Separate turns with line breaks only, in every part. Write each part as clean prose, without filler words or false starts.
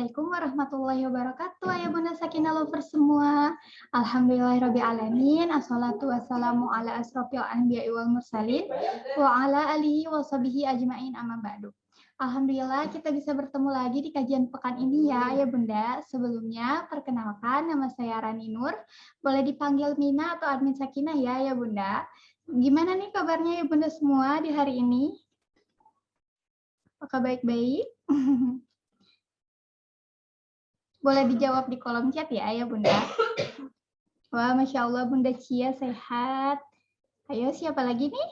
Assalamualaikum warahmatullahi wabarakatuh. Ya Bunda Sakinah Lovers semua. Alhamdulillahirrabbilalamin. Assalatu wassalamu ala asrofil anbiya'i wal mursalin. Wa ala alihi wa sahbihi ajma'in amma ba'du. Alhamdulillah kita bisa bertemu lagi di kajian pekan ini ya Bunda. Sebelumnya perkenalkan nama saya Rani Nur. Boleh dipanggil Mina atau admin Sakinah ya Bunda. Gimana nih kabarnya ya Bunda semua di hari ini? Apakah baik-baik? Boleh dijawab di kolom chat ya Bunda. Wah, Masya Allah Bunda Cia sehat. Ayo, siapa lagi nih?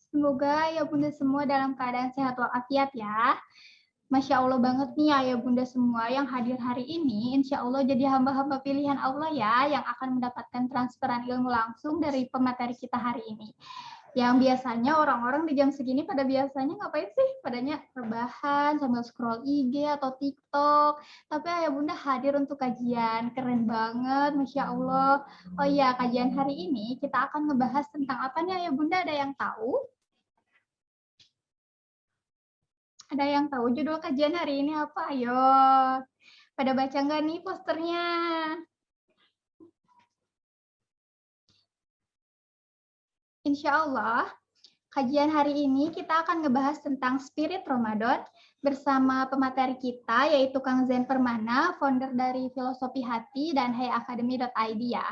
Semoga ya Bunda semua dalam keadaan sehat walafiat ya. Masya Allah banget nih ya Bunda semua yang hadir hari ini. Insya Allah jadi hamba-hamba pilihan Allah ya yang akan mendapatkan transferan ilmu langsung dari pemateri kita hari ini. Yang biasanya orang-orang di jam segini pada biasanya ngapain sih? Padanya rebahan sambil scroll IG atau TikTok. Tapi ayah Bunda hadir untuk kajian. Keren banget, Masya Allah. Oh iya, kajian hari ini kita akan ngebahas tentang apa nih ayah Bunda? Ada yang tahu? Ada yang tahu judul kajian hari ini apa? Ayo. Pada baca nggak nih posternya? Insya Allah, kajian hari ini kita akan ngebahas tentang spirit Ramadan bersama pemateri kita, yaitu Kang Zen Permana, founder dari Filosofi Hati dan hayacademy.id ya.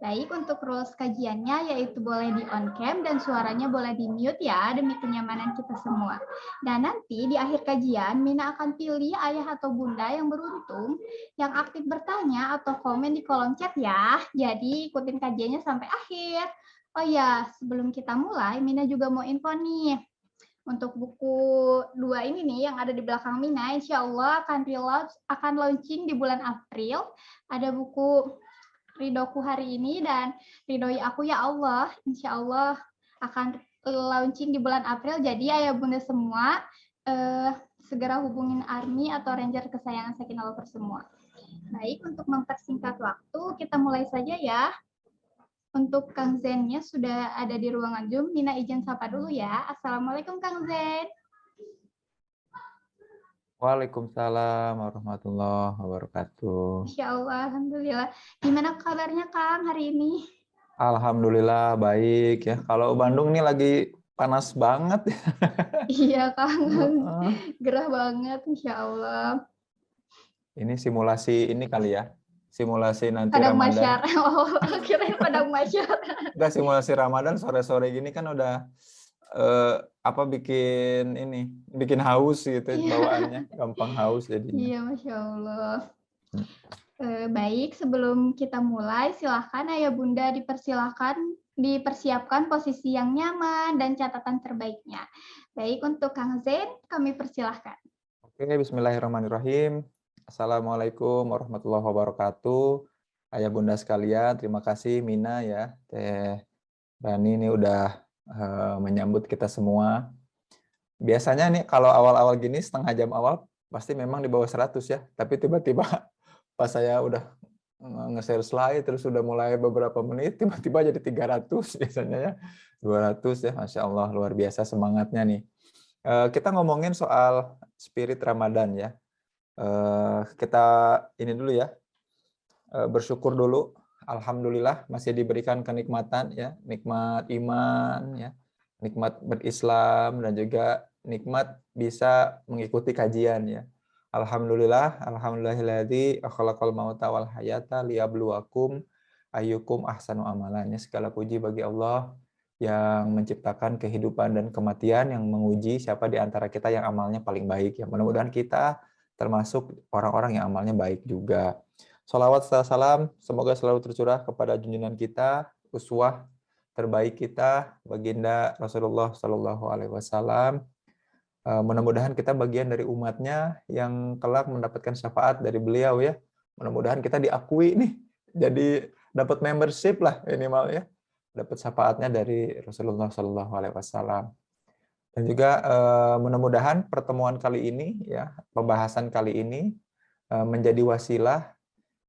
Baik, untuk rules kajiannya yaitu boleh di on cam dan suaranya boleh di mute ya, demi kenyamanan kita semua. Dan nanti di akhir kajian, Mina akan pilih ayah atau bunda yang beruntung, yang aktif bertanya atau komen di kolom chat ya. Jadi ikutin kajiannya sampai akhir. Oh ya, sebelum kita mulai, Mina juga mau info nih. Untuk buku 2 ini nih yang ada di belakang Mina, insya Allah akan launching di bulan April. Ada buku Ridoku hari ini dan Ridhoi Aku Ya Allah, insya Allah akan launching di bulan April. Jadi ayah bunda semua segera hubungin Army atau Ranger kesayangan Sakinah Lovers semua. Baik, untuk mempersingkat waktu, kita mulai saja ya. Untuk Kang Zennya sudah ada di ruangan Zoom. Mina izin sapa dulu ya. Assalamualaikum Kang Zen.
Waalaikumsalam warahmatullahi wabarakatuh.
Insya Allah, Alhamdulillah. Gimana kabarnya Kang hari ini?
Alhamdulillah baik ya. Kalau Bandung nih lagi panas banget.
Iya Kang, gerah banget Insya Allah.
Ini simulasi ini kali ya. Simulasi nanti
Padang
Ramadan.
Masyar. Oh, kirain Padang Masyar.
Enggak, simulasi Ramadan sore-sore gini kan udah bikin haus gitu bawaannya, gampang haus jadinya.
Iya, Masya Allah. Baik, sebelum kita mulai, silahkan Ayah Bunda dipersiapkan posisi yang nyaman dan catatan terbaiknya. Baik, untuk Kang Zen, kami persilahkan.
Oke, bismillahirrahmanirrahim. Assalamualaikum warahmatullahi wabarakatuh. Ayah bunda sekalian, terima kasih Mina ya, Teh Rani ini udah menyambut kita semua. Biasanya nih kalau awal-awal gini setengah jam awal pasti memang di bawah 100 ya. Tapi tiba-tiba pas saya udah nge-share slide terus udah mulai beberapa menit tiba-tiba jadi 300 biasanya ya. 200 ya, Masya Allah luar biasa semangatnya nih. Kita ngomongin soal spirit Ramadan ya. Kita ini dulu ya. Bersyukur dulu. Alhamdulillah masih diberikan kenikmatan ya, nikmat iman ya, nikmat berislam dan juga nikmat bisa mengikuti kajian ya. Alhamdulillah, alhamdulillahilladzi khalaqal mauta wal hayata liyabluwakum ayyukum ahsanu amalan. Segala puji bagi Allah yang menciptakan kehidupan dan kematian, yang menguji siapa di antara kita yang amalnya paling baik ya. Mudah-mudahan kita termasuk orang-orang yang amalnya baik juga. Salawat serta salam semoga selalu tercurah kepada junjungan kita, uswah terbaik kita, baginda Rasulullah Shallallahu Alaihi Wasallam. Mudah-mudahan kita bagian dari umatnya yang kelak mendapatkan syafaat dari beliau ya. Mudah-mudahan kita diakui nih, jadi dapat membership lah minimal ya, dapat syafaatnya dari Rasulullah Shallallahu Alaihi Wasallam. Dan juga mudah-mudahan pertemuan kali ini ya, pembahasan kali ini menjadi wasilah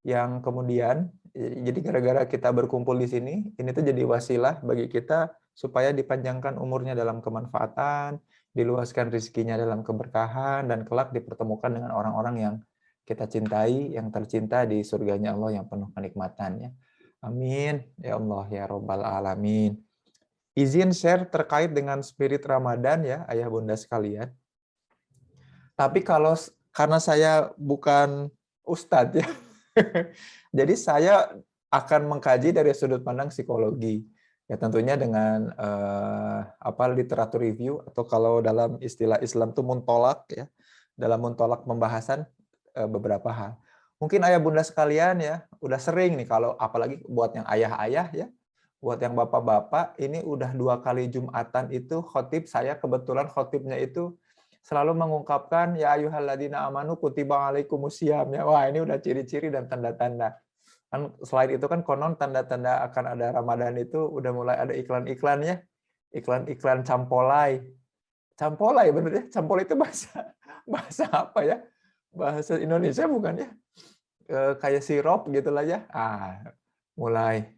yang kemudian Jadi gara-gara kita berkumpul di sini, ini tuh jadi wasilah bagi kita supaya dipanjangkan umurnya dalam kemanfaatan, diluaskan rezekinya dalam keberkahan, dan kelak dipertemukan dengan orang-orang yang kita cintai, yang tercinta di surganya Allah yang penuh kenikmatannya. Amin. Ya Allah, ya Rabbal Alamin. Izin share terkait dengan spirit Ramadan ya, ayah bunda sekalian. Tapi karena saya bukan ustadz ya, jadi saya akan mengkaji dari sudut pandang psikologi. Ya tentunya dengan literatur review, atau kalau dalam istilah Islam itu muntolak ya. Dalam muntolak pembahasan beberapa hal. Mungkin ayah bunda sekalian ya udah sering nih, kalau apalagi buat yang ayah-ayah ya, buat yang bapak-bapak, ini udah 2 kali Jumatan itu khotib saya, kebetulan khotibnya itu selalu mengungkapkan ya ayyuhalladzina amanu kutiba alaikumusiyam ya. Wah, ini udah ciri-ciri dan tanda-tanda. Kan selain itu kan konon tanda-tanda akan ada Ramadan itu udah mulai ada iklan-iklannya. Iklan-iklan campolai. Campolai bener ya? Campolai itu bahasa bahasa apa ya? Bahasa Indonesia bukan ya? Kayak sirup gitulah ya. Mulai.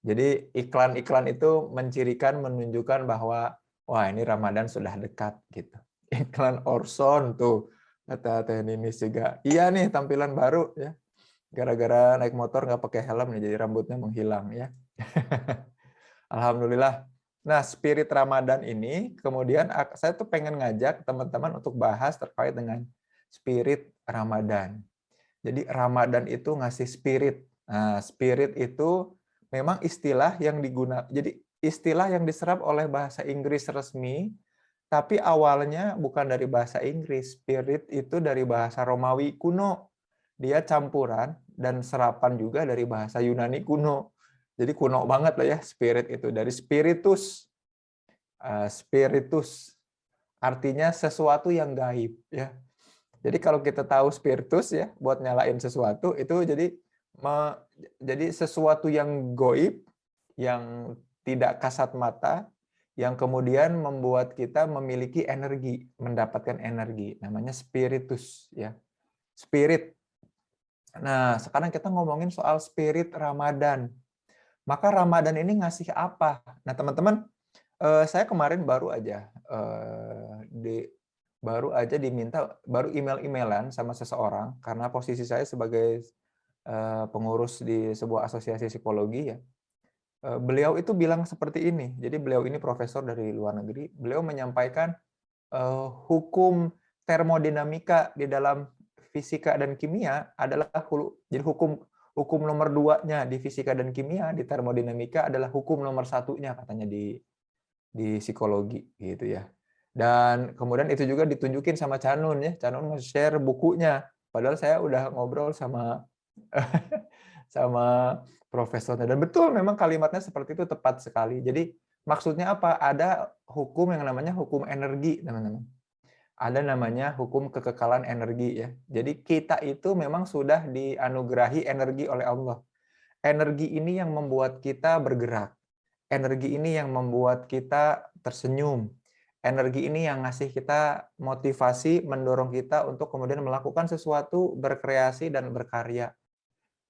Jadi iklan-iklan itu mencirikan, menunjukkan bahwa wah ini Ramadan sudah dekat gitu. Iklan Orson tuh kata Teh Ninis juga. Iya nih tampilan baru ya. Gara-gara naik motor nggak pakai helm nih, jadi rambutnya menghilang ya. Alhamdulillah. Nah, spirit Ramadan ini kemudian saya tuh pengen ngajak teman-teman untuk bahas terkait dengan spirit Ramadan. Jadi Ramadan itu ngasih spirit. Nah, spirit itu memang istilah yang digunakan. Jadi istilah yang diserap oleh bahasa Inggris resmi, tapi awalnya bukan dari bahasa Inggris. Spirit itu dari bahasa Romawi kuno. Dia campuran dan serapan juga dari bahasa Yunani kuno. Jadi kuno banget lah ya spirit itu, dari spiritus. Spiritus artinya sesuatu yang gaib ya. Jadi kalau kita tahu spiritus ya buat nyalain sesuatu itu jadi sesuatu yang gaib, yang tidak kasat mata, yang kemudian membuat kita memiliki energi, mendapatkan energi, namanya spiritus ya. Spirit. Nah, sekarang kita ngomongin soal spirit Ramadan. Maka Ramadan ini ngasih apa? Nah, teman-teman, saya kemarin baru aja diminta, baru email-emailan sama seseorang, karena posisi saya sebagai pengurus di sebuah asosiasi psikologi ya. Beliau itu bilang seperti ini. Jadi beliau ini profesor dari luar negeri. Beliau menyampaikan hukum termodinamika di dalam fisika dan kimia adalah jadi hukum nomor 2-nya di fisika dan kimia, di termodinamika adalah hukum nomor 1-nya katanya di psikologi gitu ya. Dan kemudian itu juga ditunjukin sama Canun ya. Canun nge-share bukunya. Padahal saya udah ngobrol sama sama profesornya, dan betul memang kalimatnya seperti itu, tepat sekali. Jadi maksudnya apa? Ada hukum yang namanya hukum energi, teman-teman. Ada namanya hukum kekekalan energi ya. Jadi kita itu memang sudah dianugerahi energi oleh Allah. Energi ini yang membuat kita bergerak. Energi ini yang membuat kita tersenyum. Energi ini yang ngasih kita motivasi, mendorong kita untuk kemudian melakukan sesuatu, berkreasi dan berkarya.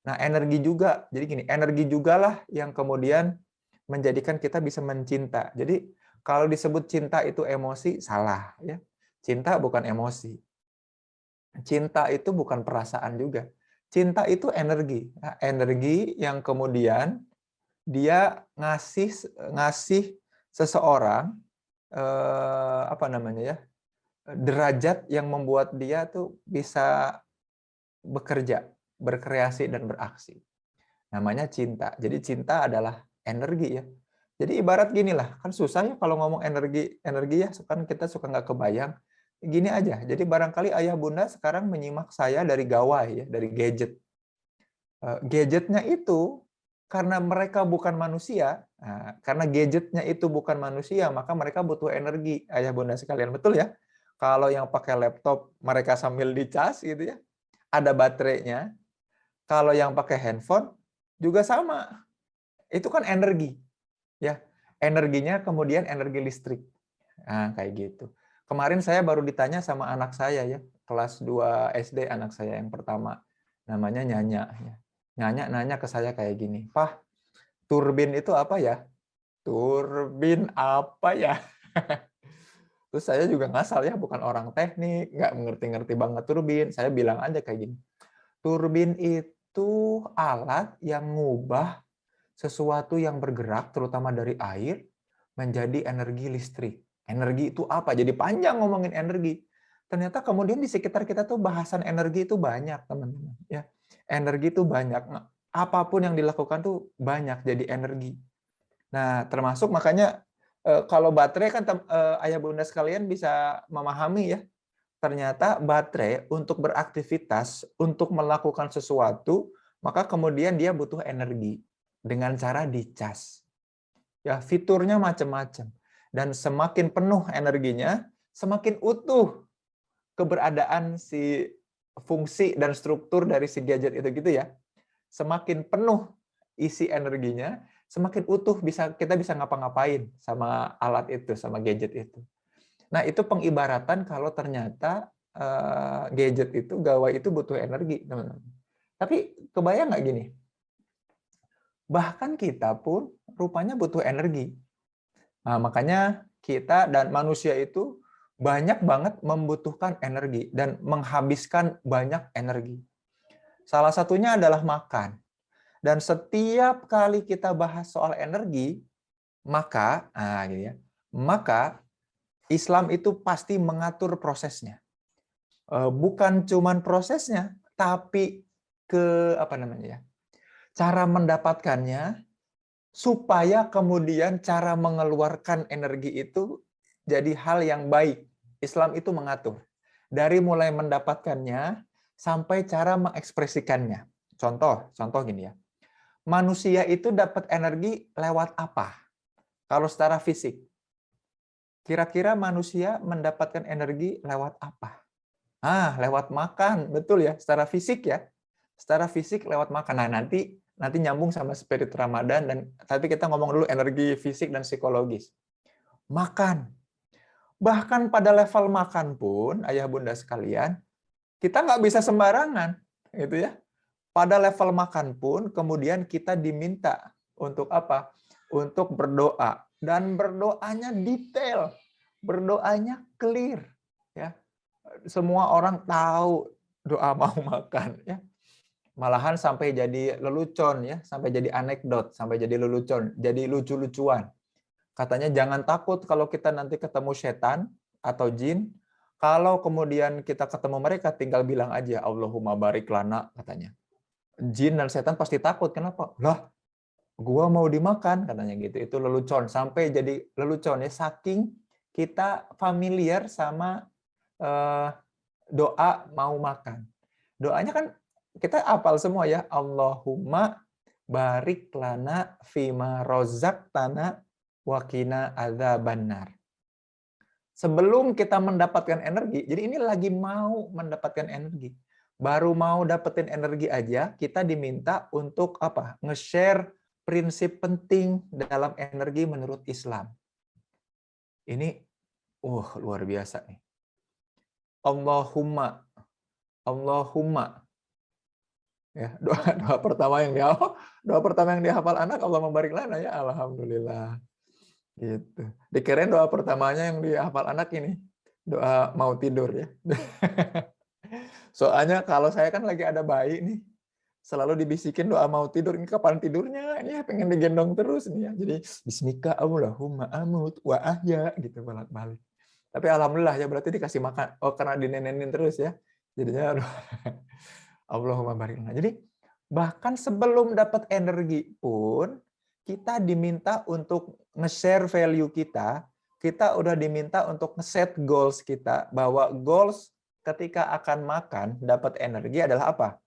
Nah, energi juga. Jadi gini, energi jugalah yang kemudian menjadikan kita bisa mencinta. Jadi kalau disebut cinta itu emosi, salah ya. Cinta bukan emosi. Cinta itu bukan perasaan juga. Cinta itu energi. Nah, energi yang kemudian dia ngasih seseorang derajat yang membuat dia tuh bisa bekerja, berkreasi dan beraksi. Namanya cinta. Jadi cinta adalah energi ya. Jadi ibarat gini lah, kan susah ya kalau ngomong energi ya, kan kita suka nggak kebayang. Gini aja, jadi barangkali ayah bunda sekarang menyimak saya dari gawai ya, dari gadget. Gadgetnya itu karena mereka bukan manusia, karena gadgetnya itu bukan manusia, maka mereka butuh energi, ayah bunda sekalian, betul ya? Kalau yang pakai laptop mereka sambil dicas gitu ya, ada baterainya. Kalau yang pakai handphone juga sama, itu kan energi, ya. Energinya kemudian energi listrik, nah kayak gitu. Kemarin saya baru ditanya sama anak saya ya, kelas 2 SD anak saya yang pertama, namanya Nyanya. Ya. nanya ke saya kayak gini, "Pak, turbin itu apa ya?" Turbin apa ya? Terus saya juga ngasal ya, bukan orang teknik, nggak ngerti-ngerti banget turbin. Saya bilang aja kayak gini, turbin itu alat yang ngubah sesuatu yang bergerak, terutama dari air, menjadi energi listrik. Energi itu apa? Jadi panjang ngomongin energi. Ternyata kemudian di sekitar kita tuh bahasan energi itu banyak, teman-teman. Ya, energi itu banyak. Apapun yang dilakukan tuh banyak jadi energi. Nah, termasuk makanya kalau baterai kan ayah bunda sekalian bisa memahami ya. Ternyata baterai untuk beraktivitas, untuk melakukan sesuatu, maka kemudian dia butuh energi dengan cara dicas. Ya, fiturnya macam-macam. Dan semakin penuh energinya, semakin utuh keberadaan si fungsi dan struktur dari si gadget itu gitu ya. Semakin penuh isi energinya, semakin utuh kita bisa ngapa-ngapain sama alat itu, sama gadget itu. Nah, itu pengibaratan kalau ternyata gadget itu, gawai itu butuh energi, teman-teman. Tapi kebayang nggak gini? Bahkan kita pun rupanya butuh energi. Nah, makanya kita dan manusia itu banyak banget membutuhkan energi dan menghabiskan banyak energi. Salah satunya adalah makan. Dan setiap kali kita bahas soal energi, maka maka Islam itu pasti mengatur prosesnya. Bukan cuman prosesnya, tapi cara mendapatkannya, supaya kemudian cara mengeluarkan energi itu jadi hal yang baik. Islam itu mengatur. Dari mulai mendapatkannya sampai cara mengekspresikannya. Contoh gini ya. Manusia itu dapat energi lewat apa? Kalau secara fisik. Kira-kira manusia mendapatkan energi lewat apa? Lewat makan. Betul ya, secara fisik ya. Secara fisik lewat makan. Nah, nanti nyambung sama spirit Ramadan, tapi kita ngomong dulu energi fisik dan psikologis. Makan. Bahkan pada level makan pun, ayah bunda sekalian, kita nggak bisa sembarangan, gitu ya. Pada level makan pun, kemudian kita diminta untuk apa? Untuk berdoa. Dan berdoanya detail. Berdoanya clear. Ya. Semua orang tahu doa mau makan. Ya. Malahan sampai jadi lelucon, ya, sampai jadi anekdot, sampai jadi lelucon, jadi lucu-lucuan. Katanya jangan takut kalau kita nanti ketemu setan atau jin. Kalau kemudian kita ketemu mereka, tinggal bilang aja, Allahumma barik lana, katanya. Jin dan setan pasti takut. Kenapa? Lah, gua mau dimakan, katanya gitu. Itu lelucon, sampai jadi lelucon ya, saking kita familiar sama doa mau makan. Doanya kan kita hafal semua ya, Allahumma barik lana fima rozaqtana wa qina adzabannar. Sebelum kita mendapatkan energi, jadi ini lagi mau mendapatkan energi. Baru mau dapetin energi aja, kita diminta untuk apa? Nge-share prinsip penting dalam energi menurut Islam. Ini luar biasa nih. Allahumma ya, doa pertama yang dihafal anak, Allah membarik lana, ya alhamdulillah. Gitu. Dikirain doa pertamanya yang dihafal anak ini doa mau tidur ya. Soalnya kalau saya kan lagi ada bayi nih, selalu dibisikin doa mau tidur. Ini kapan tidurnya? Ini ya pengen digendong terus nih ya. Jadi bismika Allahumma amut wa ahya gitu bolak-balik. Tapi alhamdulillah ya, berarti dikasih makan. Oh, karena dinenenin terus ya. Jadinya Allahumma barik lana. Jadi bahkan sebelum dapat energi pun kita diminta untuk nge-share value kita udah diminta untuk nge-set goals kita, bahwa goals ketika akan makan dapat energi adalah apa?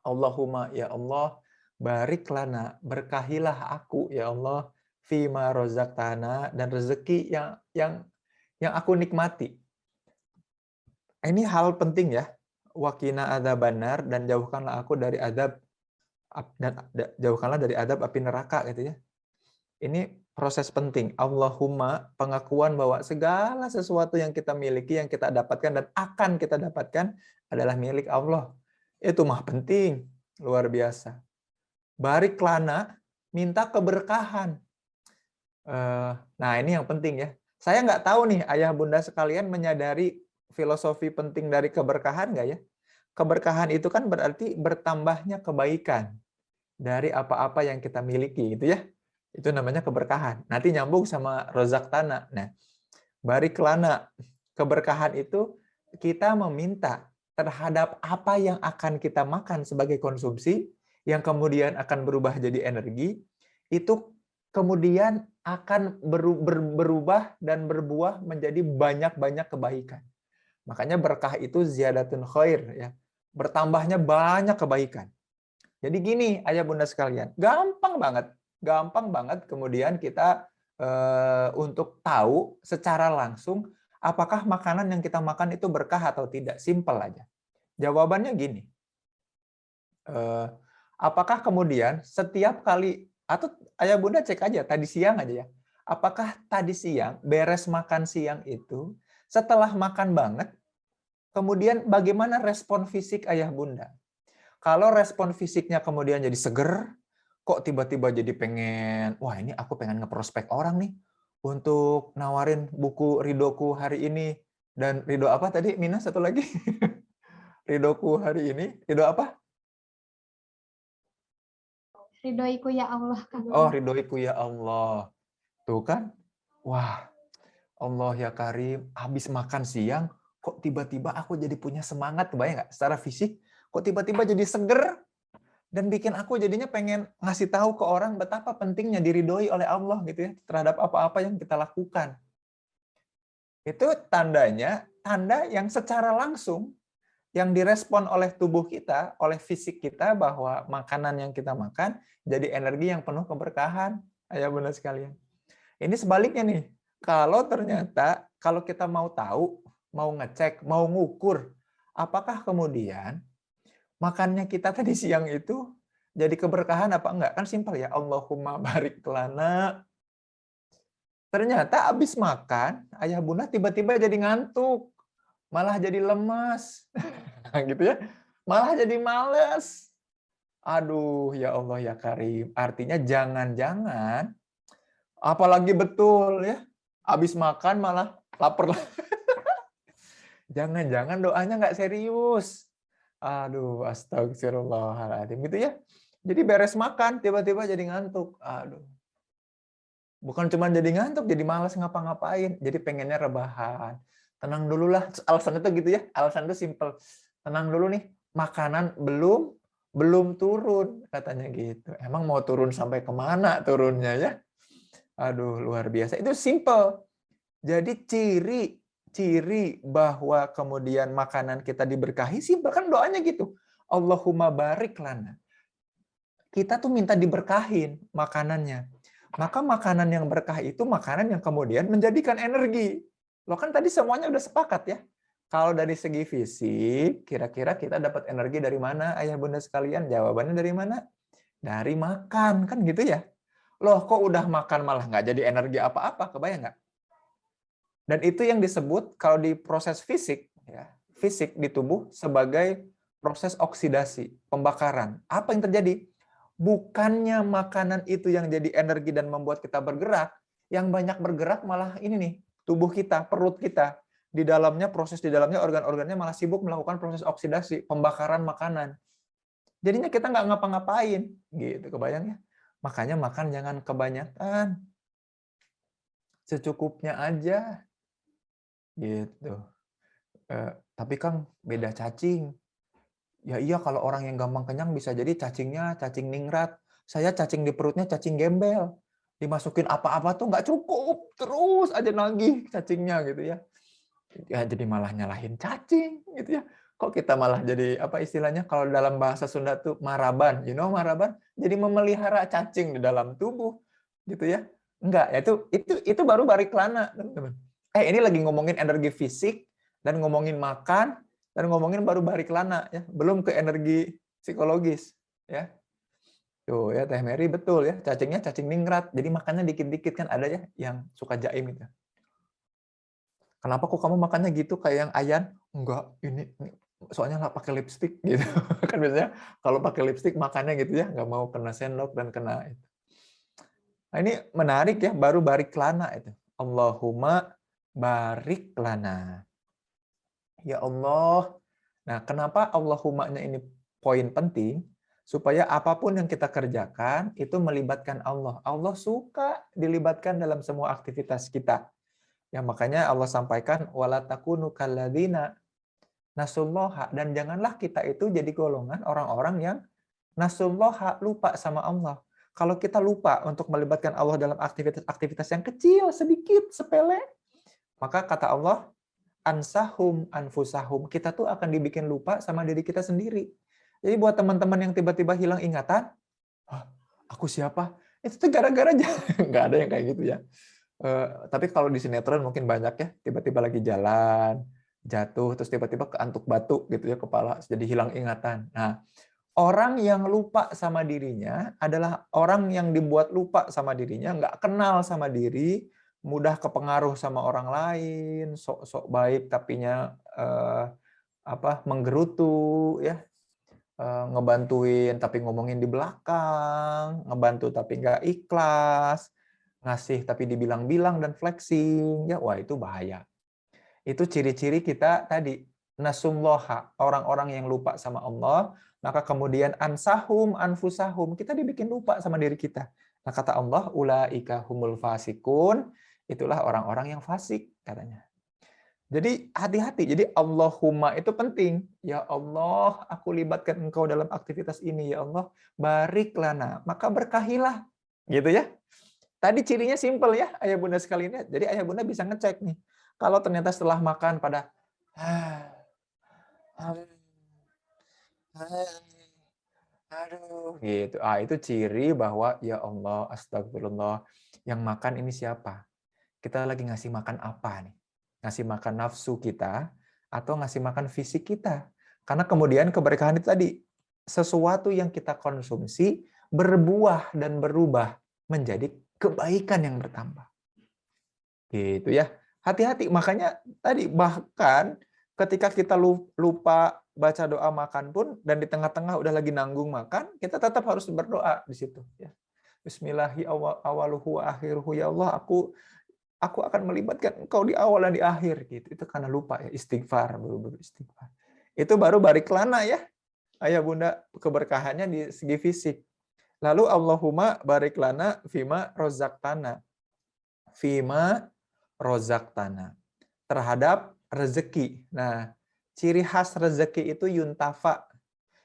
Allahumma, ya Allah, barik lana, berkahilah aku ya Allah, fima rozaqtana, dan rezeki yang aku nikmati. Ini hal penting ya. Waqina adzabannar, dan jauhkanlah aku dari azab, dan jauhkanlah dari azab api neraka gitu ya. Ini proses penting. Allahumma, pengakuan bahwa segala sesuatu yang kita miliki, yang kita dapatkan dan akan kita dapatkan adalah milik Allah. Itu mah penting. luar biasa. Barik lana, minta keberkahan. Nah, ini yang penting ya. Saya nggak tahu nih, ayah bunda sekalian menyadari filosofi penting dari keberkahan nggak ya? Keberkahan itu kan berarti bertambahnya kebaikan dari apa-apa yang kita miliki, gitu ya. Itu namanya keberkahan. Nanti nyambung sama rozak tanah. Nah, barik lana, keberkahan itu kita meminta terhadap apa yang akan kita makan sebagai konsumsi, yang kemudian akan berubah jadi energi, itu kemudian akan berubah dan berbuah menjadi banyak-banyak kebaikan. Makanya berkah itu ziyadatun khair, ya. Bertambahnya banyak kebaikan. Jadi gini, ayah bunda sekalian, gampang banget kemudian kita untuk tahu secara langsung apakah makanan yang kita makan itu berkah atau tidak. Simpel aja. Jawabannya gini, apakah kemudian setiap kali, atau ayah bunda cek aja tadi siang aja ya, apakah tadi siang beres makan siang itu setelah makan banget, kemudian bagaimana respon fisik ayah bunda? Kalau respon fisiknya kemudian jadi seger, kok tiba-tiba jadi pengen, wah ini aku pengen ngeprospek orang nih untuk nawarin buku Ridhoku hari ini. Dan Ridho apa tadi, Mina, satu lagi? Ridhoku hari ini, Ridho apa?
Ridhoiku ya Allah.
Oh, ridhoiku ya Allah. Tuh kan, wah Allah ya Karim, habis makan siang, kok tiba-tiba aku jadi punya semangat, kebayang nggak? Secara fisik, kok tiba-tiba jadi seger, dan bikin aku jadinya pengen ngasih tahu ke orang betapa pentingnya diridhoi oleh Allah gitu ya terhadap apa-apa yang kita lakukan. Itu tandanya, tanda yang secara langsung yang direspon oleh tubuh kita, oleh fisik kita, bahwa makanan yang kita makan jadi energi yang penuh keberkahan. Ayah bunda sekalian. Ini sebaliknya nih. Kalau ternyata, kalau kita mau tahu, mau ngecek, mau ngukur, apakah kemudian makannya kita tadi siang itu jadi keberkahan apa enggak? Kan simpel ya, Allahumma barik lana. Ternyata habis makan, ayah bunda tiba-tiba jadi ngantuk. Malah jadi lemas. Gitu ya. Malah jadi males. Aduh, ya Allah ya Karim. Artinya jangan-jangan, apalagi betul ya, habis makan malah lapar. Jangan-jangan doanya nggak serius. Aduh, astagfirullahaladzim. Gitu ya. Jadi beres makan, tiba-tiba jadi ngantuk. Aduh. Bukan cuma jadi ngantuk, jadi malas ngapa-ngapain. Jadi pengennya rebahan. Tenang dulu lah. Alasan itu gitu ya. Alasan itu simple. Tenang dulu nih. Makanan belum turun. Katanya gitu. Emang mau turun sampai kemana turunnya ya? Aduh, luar biasa. Itu simple. Jadi ciri bahwa kemudian makanan kita diberkahi, simpel kan doanya gitu. Allahumma barik lana. Kita tuh minta diberkahin makanannya. Maka makanan yang berkah itu makanan yang kemudian menjadikan energi. Loh kan tadi semuanya udah sepakat ya. Kalau dari segi fisik, kira-kira kita dapat energi dari mana, ayah bunda sekalian? Jawabannya dari mana? Dari makan, kan gitu ya. Loh kok udah makan malah nggak jadi energi apa-apa, kebayang nggak? Dan itu yang disebut kalau di proses fisik, ya, fisik di tubuh sebagai proses oksidasi, pembakaran. Apa yang terjadi? Bukannya makanan itu yang jadi energi dan membuat kita bergerak, yang banyak bergerak malah ini nih, tubuh kita, perut kita. Di dalamnya, proses di dalamnya, organ-organnya malah sibuk melakukan proses oksidasi, pembakaran makanan. Jadinya kita nggak ngapa-ngapain, gitu, kebayang ya? Makanya makan jangan kebanyakan. Secukupnya aja. Gitu. Tapi Kang, beda cacing. Ya iya, kalau orang yang gampang kenyang bisa jadi cacingnya cacing ningrat. Saya cacing di perutnya cacing gembel. Dimasukin apa-apa tuh nggak cukup. Terus aja nagih cacingnya gitu ya. Ya jadi malah nyalahin cacing gitu ya. Kok kita malah jadi apa istilahnya kalau dalam bahasa Sunda tuh maraban. You know maraban? Jadi memelihara cacing di dalam tubuh gitu ya. Enggak, ya itu baru barik lana, teman-teman. Ini lagi ngomongin energi fisik dan ngomongin makan dan ngomongin baru barik lana ya, belum ke energi psikologis ya. Tuh ya Teh Mary betul ya, cacingnya cacing ningrat. Jadi makannya dikit-dikit kan ada ya yang suka jaim itu. Kenapa kok kamu makannya gitu kayak yang Ayan? Enggak, ini soalnya nggak pakai lipstik gitu. Kan biasanya kalau pakai lipstik makannya gitu ya, nggak mau kena sendok dan kena itu. Nah, ini menarik ya, baru barik lana itu. Allahumma barik lana. Ya Allah. Nah, kenapa Allahumma-nya ini poin penting? Supaya apapun yang kita kerjakan itu melibatkan Allah. Allah suka dilibatkan dalam semua aktivitas kita. Ya, makanya Allah sampaikan wala takunu kalladzina nasullaha, dan janganlah kita itu jadi golongan orang-orang yang nasullaha, lupa sama Allah. Kalau kita lupa untuk melibatkan Allah dalam aktivitas-aktivitas yang kecil, sedikit, sepele, maka kata Allah, ansahum anfusahum, kita tuh akan dibikin lupa sama diri kita sendiri. Jadi buat teman-teman yang tiba-tiba hilang ingatan, "Hah, aku siapa?" Itu tuh gara-gara nggak ada yang kayak gitu ya. Tapi kalau di sinetron mungkin banyak ya, tiba-tiba lagi jalan, jatuh, terus tiba-tiba keantuk batu gitu ya kepala, jadi hilang ingatan. Nah, orang yang lupa sama dirinya adalah orang yang dibuat lupa sama dirinya, nggak kenal sama diri, mudah kepengaruh sama orang lain, sok-sok baik tapinya menggerutu ya, ngebantuin tapi ngomongin di belakang, ngebantu tapi nggak ikhlas, ngasih tapi dibilang-bilang dan flexing, ya wah itu bahaya. Itu ciri-ciri kita tadi, nasumloha, orang-orang yang lupa sama Allah, maka kemudian ansahum, anfusahum, kita dibikin lupa sama diri kita. Nah kata Allah, ulaika humul fasikun, itulah orang-orang yang fasik, katanya. Jadi hati-hati, jadi Allahumma itu penting. Ya Allah, aku libatkan engkau dalam aktivitas ini, ya Allah, barik lana, maka berkahilah. Gitu ya. Tadi cirinya simple ya, ayah bunda sekalian. Jadi ayah bunda bisa ngecek nih. Kalau ternyata setelah makan pada aduh gitu. Itu ciri bahwa ya Allah, astagfirullah, yang makan ini siapa? Kita lagi ngasih makan apa nih? Ngasih makan nafsu kita atau ngasih makan fisik kita? Karena kemudian keberkahan itu tadi, sesuatu yang kita konsumsi berbuah dan berubah menjadi kebaikan yang bertambah. Gitu ya. Hati-hati, makanya tadi bahkan ketika kita lupa baca doa makan pun dan di tengah-tengah udah lagi nanggung makan, kita tetap harus berdoa di situ ya. Bismillahi awaluhu wa akhiruhu, ya Allah, aku akan melibatkan engkau di awal dan di akhir gitu. Itu karena lupa ya, istighfar, baru istighfar. Itu baru barik lana ya. Ayah bunda, keberkahannya di segi fisik. Lalu Allahumma barik lana fima rozaqtana. Fima rozaqtana. Terhadap rezeki. Nah, ciri khas rezeki itu yuntafa.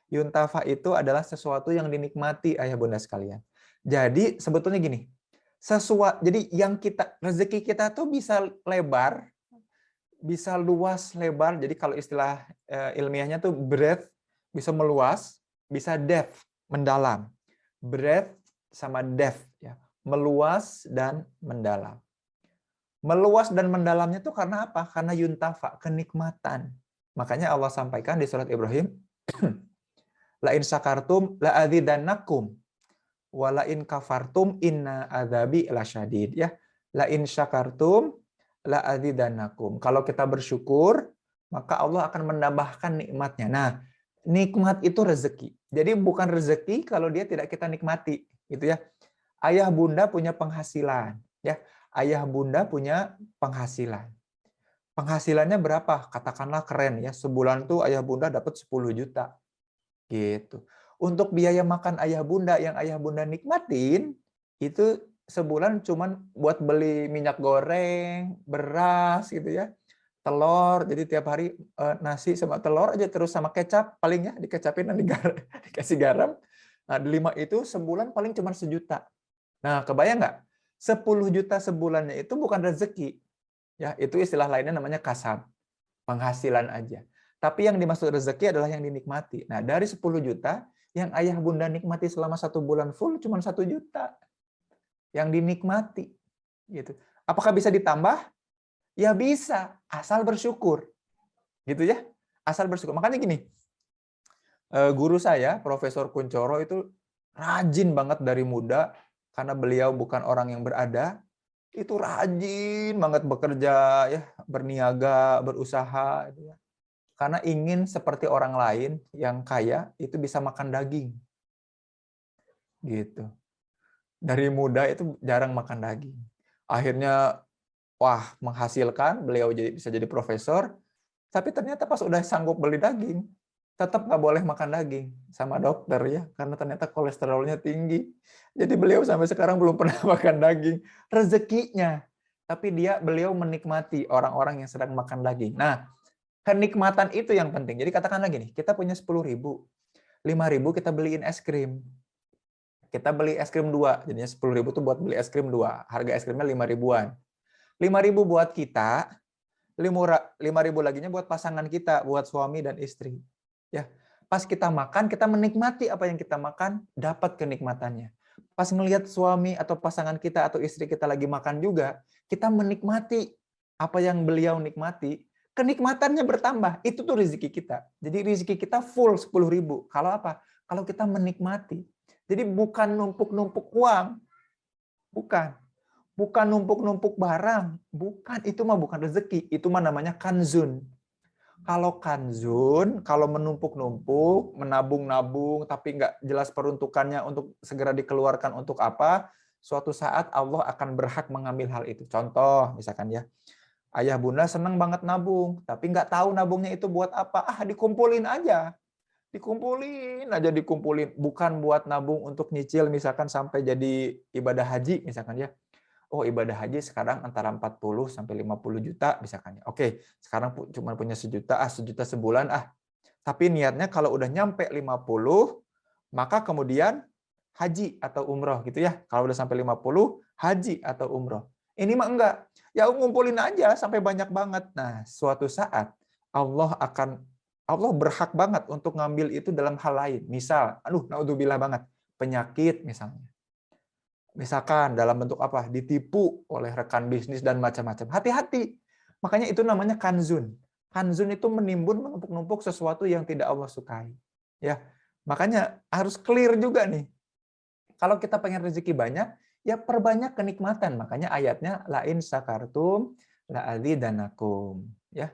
Yuntafa itu adalah sesuatu yang dinikmati, ayah bunda sekalian. Jadi sebetulnya gini, jadi yang rezeki kita tuh bisa lebar, bisa luas lebar. Jadi kalau istilah ilmiahnya tuh breadth, bisa meluas, bisa depth, mendalam. Breadth sama depth ya, meluas dan mendalam. Meluas dan mendalamnya itu karena apa? Karena yuntafa, kenikmatan. Makanya Allah sampaikan di surat Ibrahim, la in syakartum la azidannakum wa la in kafartum inna adzabi lasyadid ya. La in syakartum la azidannakum. Kalau kita bersyukur, maka Allah akan menambahkan nikmatnya. Nah, nikmat itu rezeki. Jadi bukan rezeki kalau dia tidak kita nikmati, gitu ya. Ayah bunda punya penghasilan, ya. Ayah bunda punya penghasilan. Penghasilannya berapa? Katakanlah keren ya, sebulan tuh ayah bunda dapat 10 juta. Gitu. Untuk biaya makan ayah bunda yang ayah bunda nikmatin, itu sebulan cuman buat beli minyak goreng, beras gitu ya, telur, jadi tiap hari nasi sama telur aja, terus sama kecap paling ya, dikecapin dan dikasih garam. Nah, 5 itu sebulan paling cuma 1 juta. Nah, kebayang nggak? 10 juta sebulannya itu bukan rezeki. Ya, itu istilah lainnya namanya kasab. Penghasilan aja. Tapi yang dimaksud rezeki adalah yang dinikmati. Nah, dari 10 juta, yang ayah bunda nikmati selama 1 bulan full cuma 1 juta. Yang dinikmati. Gitu. Apakah bisa ditambah? Ya bisa, asal bersyukur. Gitu ya. Asal bersyukur. Makanya gini, guru saya, Profesor Kuncoro itu rajin banget dari muda, karena beliau bukan orang yang berada, itu rajin banget bekerja, ya, berniaga, berusaha. Gitu ya. Karena ingin seperti orang lain yang kaya itu bisa makan daging. Gitu. Dari muda itu jarang makan daging. Akhirnya wah, menghasilkan, beliau bisa jadi profesor, tapi ternyata pas udah sanggup beli daging, tetap nggak boleh makan daging sama dokter ya, karena ternyata kolesterolnya tinggi. Jadi beliau sampai sekarang belum pernah makan daging. Rezekinya. Tapi beliau menikmati orang-orang yang sedang makan daging. Nah, kenikmatan itu yang penting. Jadi katakan lagi nih, kita punya 10.000, 5.000 kita beliin es krim. Kita beli es krim 2, jadinya 10.000 tuh buat beli es krim 2. Harga es krimnya 5 ribuan. 5.000 buat kita, 5.000 laginya buat pasangan kita, buat suami dan istri. Ya, pas kita makan, kita menikmati apa yang kita makan, dapat kenikmatannya. Pas ngelihat suami atau pasangan kita atau istri kita lagi makan juga, kita menikmati apa yang beliau nikmati, kenikmatannya bertambah. Itu tuh rezeki kita. Jadi rezeki kita full 10.000. Kalau apa? Kalau kita menikmati. Jadi bukan numpuk-numpuk uang, bukan. Bukan numpuk-numpuk barang, bukan, itu mah bukan rezeki, itu mah namanya kanzun. Kalau kanzun, kalau menumpuk-numpuk, menabung-nabung, tapi nggak jelas peruntukannya untuk segera dikeluarkan untuk apa, suatu saat Allah akan berhak mengambil hal itu. Contoh, misalkan ya, ayah bunda senang banget nabung, tapi nggak tahu nabungnya itu buat apa, dikumpulin aja. Dikumpulin. Bukan buat nabung untuk nyicil, misalkan sampai jadi ibadah haji, misalkan ya. Oh, ibadah haji sekarang antara 40 sampai 50 juta misalkan. Oke, sekarang cuma punya sejuta, sejuta sebulan Tapi niatnya kalau udah nyampe 50, maka kemudian haji atau umroh gitu ya. Kalau udah sampai 50, haji atau umroh. Ini mah enggak. Ya ngumpulin aja sampai banyak banget. Nah, suatu saat Allah berhak banget untuk ngambil itu dalam hal lain. Misal, naudzubillah banget, penyakit misalnya. Misalkan dalam bentuk apa? Ditipu oleh rekan bisnis dan macam-macam. Hati-hati. Makanya itu namanya kanzun. Kanzun itu menimbun, menumpuk-numpuk sesuatu yang tidak Allah sukai. Ya. Makanya harus clear juga nih. Kalau kita pengen rezeki banyak, ya perbanyak kenikmatan. Makanya ayatnya lain sakartum la'adzidanakum. Ya.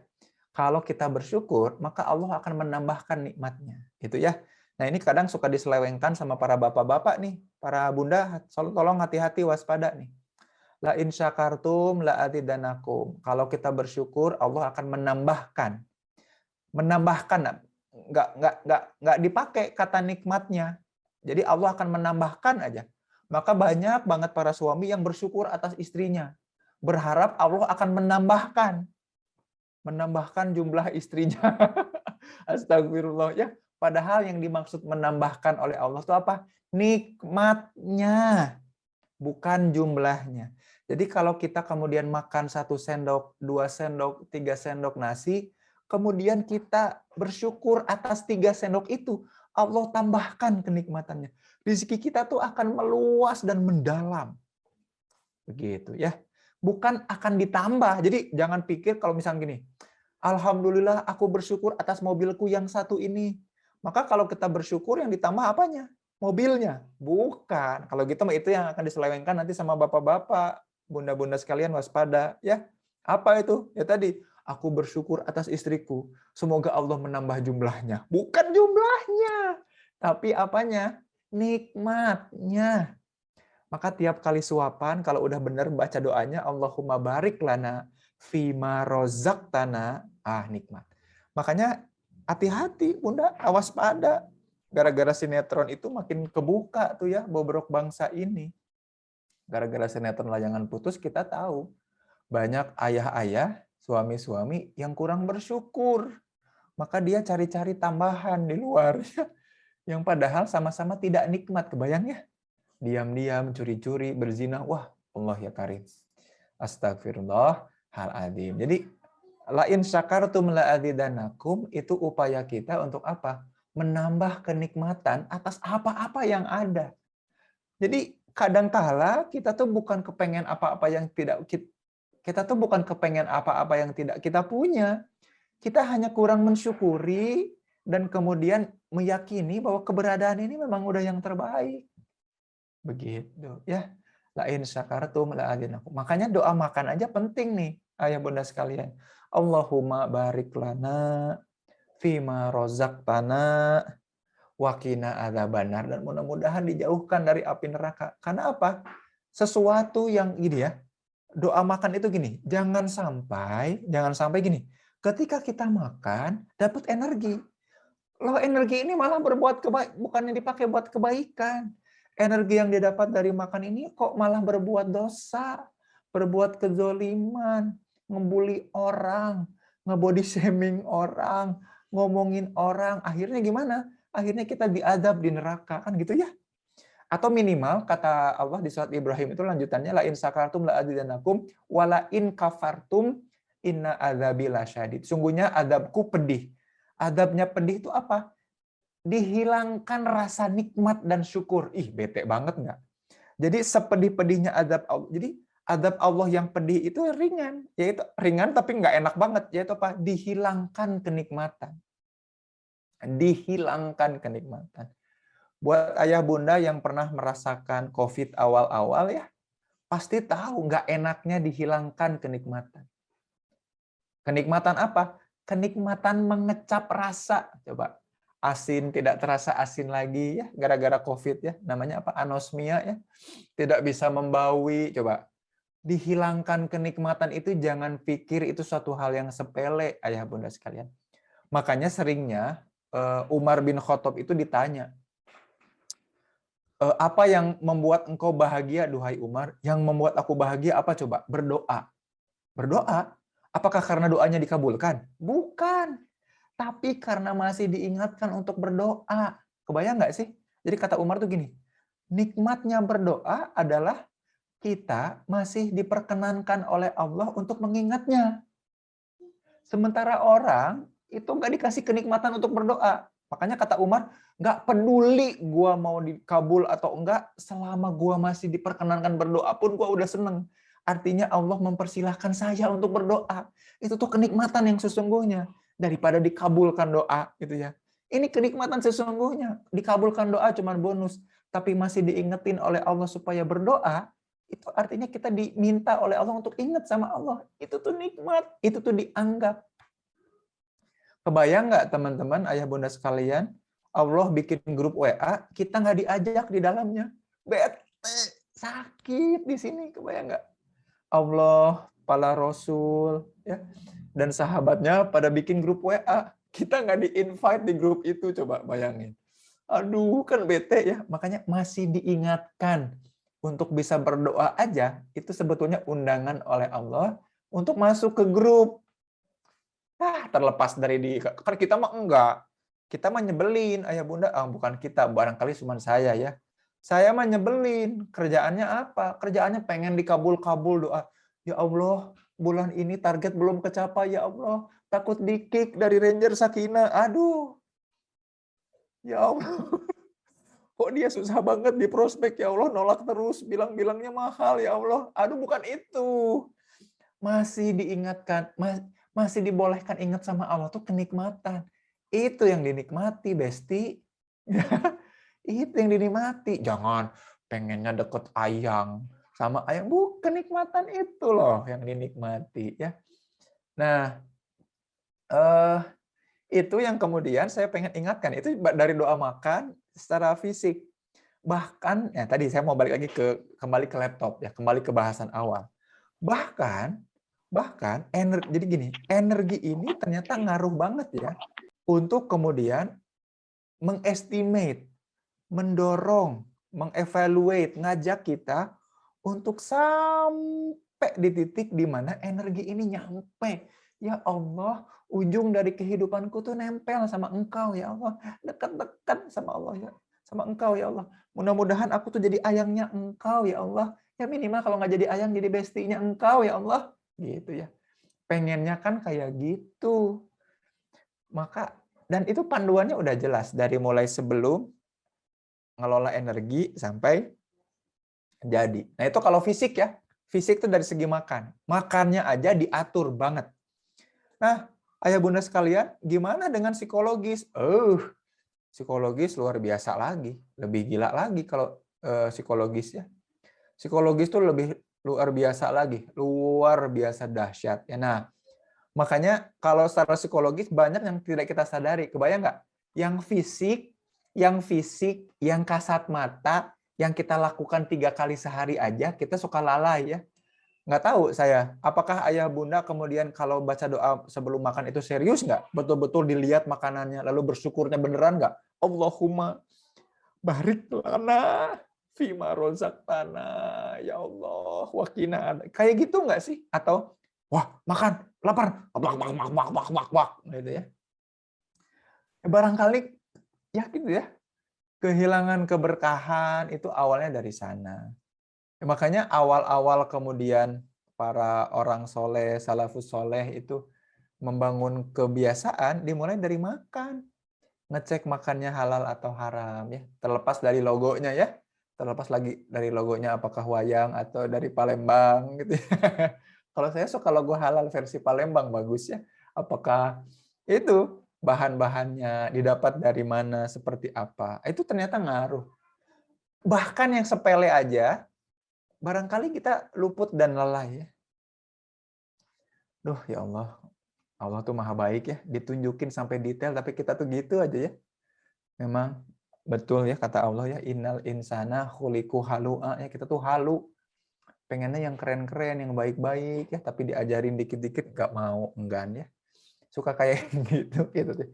Kalau kita bersyukur, maka Allah akan menambahkan nikmatnya. Itu ya. Nah, ini kadang suka diselewengkan sama para bapak-bapak nih, para bunda, tolong hati-hati, waspada nih. La in syakartum la atidanakum. Kalau kita bersyukur, Allah akan menambahkan. Menambahkan, nggak dipakai kata nikmatnya. Jadi Allah akan menambahkan aja. Maka banyak banget para suami yang bersyukur atas istrinya. Berharap Allah akan menambahkan jumlah istrinya. Astagfirullah ya. Padahal yang dimaksud menambahkan oleh Allah itu apa? Nikmatnya, bukan jumlahnya. Jadi kalau kita kemudian makan 1 sendok, 2 sendok, 3 sendok nasi, kemudian kita bersyukur atas 3 sendok itu, Allah tambahkan kenikmatannya. Rezeki kita tuh akan meluas dan mendalam. Begitu ya. Bukan akan ditambah. Jadi jangan pikir kalau misalnya gini, alhamdulillah aku bersyukur atas mobilku yang satu ini. Maka kalau kita bersyukur yang ditambah apanya? Mobilnya. Bukan. Kalau gitu itu yang akan diselewengkan nanti sama bapak-bapak, bunda-bunda sekalian, waspada ya. Apa itu? Ya tadi, aku bersyukur atas istriku. Semoga Allah menambah jumlahnya. Bukan jumlahnya, tapi apanya? Nikmatnya. Maka tiap kali suapan, kalau udah benar baca doanya, Allahumma barik lana fima rozaqtana, nikmat. Makanya hati-hati, Bunda, awas pada. Gara-gara sinetron itu makin kebuka tuh ya, bobrok bangsa ini. Gara-gara sinetron Layangan Putus, kita tahu banyak ayah-ayah, suami-suami yang kurang bersyukur. Maka dia cari-cari tambahan di luar. Yang padahal sama-sama tidak nikmat, kebayang ya? Diam-diam, curi-curi, berzina. Wah, Allah ya karim. Astagfirullahaladzim. Jadi, lain syakartum la'adzidanakum, itu upaya kita untuk apa? Menambah kenikmatan atas apa-apa yang ada. Jadi, kadangkala kita tuh bukan kepengen apa-apa yang tidak kita tuh bukan kepengen apa-apa yang tidak kita punya. Kita hanya kurang mensyukuri dan kemudian meyakini bahwa keberadaan ini memang udah yang terbaik. Begitu ya. Lain syakartum la'adzinakum. Makanya doa makan aja penting nih, ayah bunda sekalian. Allahumma barik lana fima rozaqtana wa qina adzabannar, dan mudah-mudahan dijauhkan dari api neraka. Karena apa? Sesuatu yang gini ya, doa makan itu gini, jangan sampai gini. Ketika kita makan dapat energi. Loh, energi ini malah berbuat bukannya dipakai buat kebaikan. Energi yang didapat dari makan ini kok malah berbuat dosa, berbuat kezoliman, ngebully orang, ngebody shaming orang, ngomongin orang. Akhirnya gimana? Akhirnya kita diadab di neraka, kan gitu ya. Atau minimal kata Allah di surat Ibrahim itu lanjutannya, la in sakartum la azidannakum wa la in kafartum inna adzabi lasyadid. Sungguhnya adabku pedih. Adabnya pedih itu apa? Dihilangkan rasa nikmat dan syukur. Ih, bete banget nggak? Jadi sepedih-pedihnya adab Allah. Jadi adab Allah yang pedih itu ringan. Yaitu ringan tapi nggak enak banget. Yaitu apa? Dihilangkan kenikmatan. Dihilangkan kenikmatan. Buat ayah bunda yang pernah merasakan COVID awal-awal ya, pasti tahu nggak enaknya dihilangkan kenikmatan. Kenikmatan apa? Kenikmatan mengecap rasa. Coba, asin tidak terasa asin lagi ya, gara-gara COVID ya. Namanya apa? Anosmia ya. Tidak bisa membawi. Coba, dihilangkan kenikmatan itu jangan pikir itu suatu hal yang sepele, ayah bunda sekalian. Makanya seringnya Umar bin Khattab itu ditanya, apa yang membuat engkau bahagia, duhai Umar? Yang membuat aku bahagia apa coba? Berdoa. Berdoa. Apakah karena doanya dikabulkan? Bukan. Tapi karena masih diingatkan untuk berdoa. Kebayang nggak sih? Jadi kata Umar tuh gini, nikmatnya berdoa adalah kita masih diperkenankan oleh Allah untuk mengingatnya. Sementara orang itu nggak dikasih kenikmatan untuk berdoa. Makanya kata Umar, nggak peduli gua mau dikabul atau enggak, selama gua masih diperkenankan berdoa pun gua udah seneng. Artinya Allah mempersilahkan saya untuk berdoa. Itu tuh kenikmatan yang sesungguhnya. Daripada dikabulkan doa gitu ya. Ini kenikmatan sesungguhnya. Dikabulkan doa cuma bonus. Tapi masih diingetin oleh Allah supaya berdoa, itu artinya kita diminta oleh Allah untuk ingat sama Allah. Itu tuh nikmat. Itu tuh dianggap. Kebayang nggak teman-teman, ayah bunda sekalian, Allah bikin grup WA, kita nggak diajak di dalamnya. Bete, sakit di sini, kebayang nggak? Allah, para Rasul, ya, dan sahabatnya pada bikin grup WA. Kita nggak di-invite di grup itu, coba bayangin. Aduh, kan bete ya. Makanya masih diingatkan untuk bisa berdoa aja, itu sebetulnya undangan oleh Allah untuk masuk ke grup. Terlepas dari kan kita mah enggak. Kita mah nyebelin, ayah bunda. Bukan kita, barangkali cuma saya ya. Saya mah nyebelin. Kerjaannya apa? Kerjaannya pengen dikabul-kabul doa. Ya Allah, bulan ini target belum kecapai, ya Allah. Takut di-kick dari Ranger Sakinah. Aduh. Ya Allah. Kok dia susah banget di prospek, ya Allah. Nolak terus, bilang-bilangnya mahal, ya Allah. Aduh, bukan itu. Masih diingatkan, masih dibolehkan ingat sama Allah tuh kenikmatan. Itu yang dinikmati, Besti. Itu yang dinikmati. Jangan pengennya deket ayang sama ayang. Bukan, kenikmatan itu loh yang dinikmati ya. Nah, itu yang kemudian saya pengen ingatkan. Itu dari doa makan secara fisik. Bahkan, ya tadi saya mau balik lagi kembali ke laptop ya, kembali ke bahasan awal. Bahkan jadi gini, energi ini ternyata ngaruh banget ya untuk kemudian mengestimate, mendorong, mengevaluate, ngajak kita untuk sampai di titik di mana energi ini nyampe. Ya Allah, ujung dari kehidupanku tuh nempel sama Engkau ya Allah, dekat-dekat sama Allah ya, sama Engkau ya Allah. Mudah-mudahan aku tuh jadi ayangnya Engkau ya Allah. Ya minimal kalau nggak jadi ayang jadi bestinya Engkau ya Allah. Gitu ya. Pengennya kan kayak gitu. Maka, dan itu panduannya udah jelas dari mulai sebelum ngelola energi sampai jadi. Nah itu kalau fisik ya, fisik itu dari segi makan. Makannya aja diatur banget. Nah, ayah bunda sekalian, gimana dengan psikologis? Psikologis luar biasa lagi, lebih gila lagi kalau psikologis ya. Psikologis tuh lebih luar biasa lagi, luar biasa dahsyat. Ya, nah, Makanya kalau secara psikologis banyak yang tidak kita sadari. Kebayang nggak? Yang fisik, yang kasat mata, yang kita lakukan 3 kali sehari aja, kita suka lalai ya. Nggak tahu saya, apakah ayah bunda kemudian kalau baca doa sebelum makan itu serius nggak? Betul-betul dilihat makanannya, lalu bersyukurnya beneran nggak? Allahumma barik lana fima rozaqtana, ya Allah, wakina. Kayak gitu nggak sih? Atau, wah makan, lapar, gitu ya. Barangkali ya gitu ya, kehilangan keberkahan itu awalnya dari sana. Makanya awal-awal kemudian para orang soleh, salafus soleh itu membangun kebiasaan dimulai dari makan. Ngecek makannya halal atau haram ya. Terlepas dari logonya ya. Terlepas lagi dari logonya apakah wayang atau dari Palembang gitu ya. Kalau saya suka logo halal versi Palembang bagus ya. Apakah itu bahan-bahannya didapat dari mana, seperti apa. Itu ternyata ngaruh. Bahkan yang sepele aja barangkali kita luput dan lalai ya. Duh ya Allah, Allah tuh maha baik ya, ditunjukin sampai detail tapi kita tuh gitu aja ya. Memang betul ya kata Allah ya, innal insana khuliqu halu'a ya, kita tuh halu. Pengennya yang keren-keren, yang baik-baik ya, tapi diajarin dikit-dikit nggak mau, enggan ya. Suka kayak gitu tuh.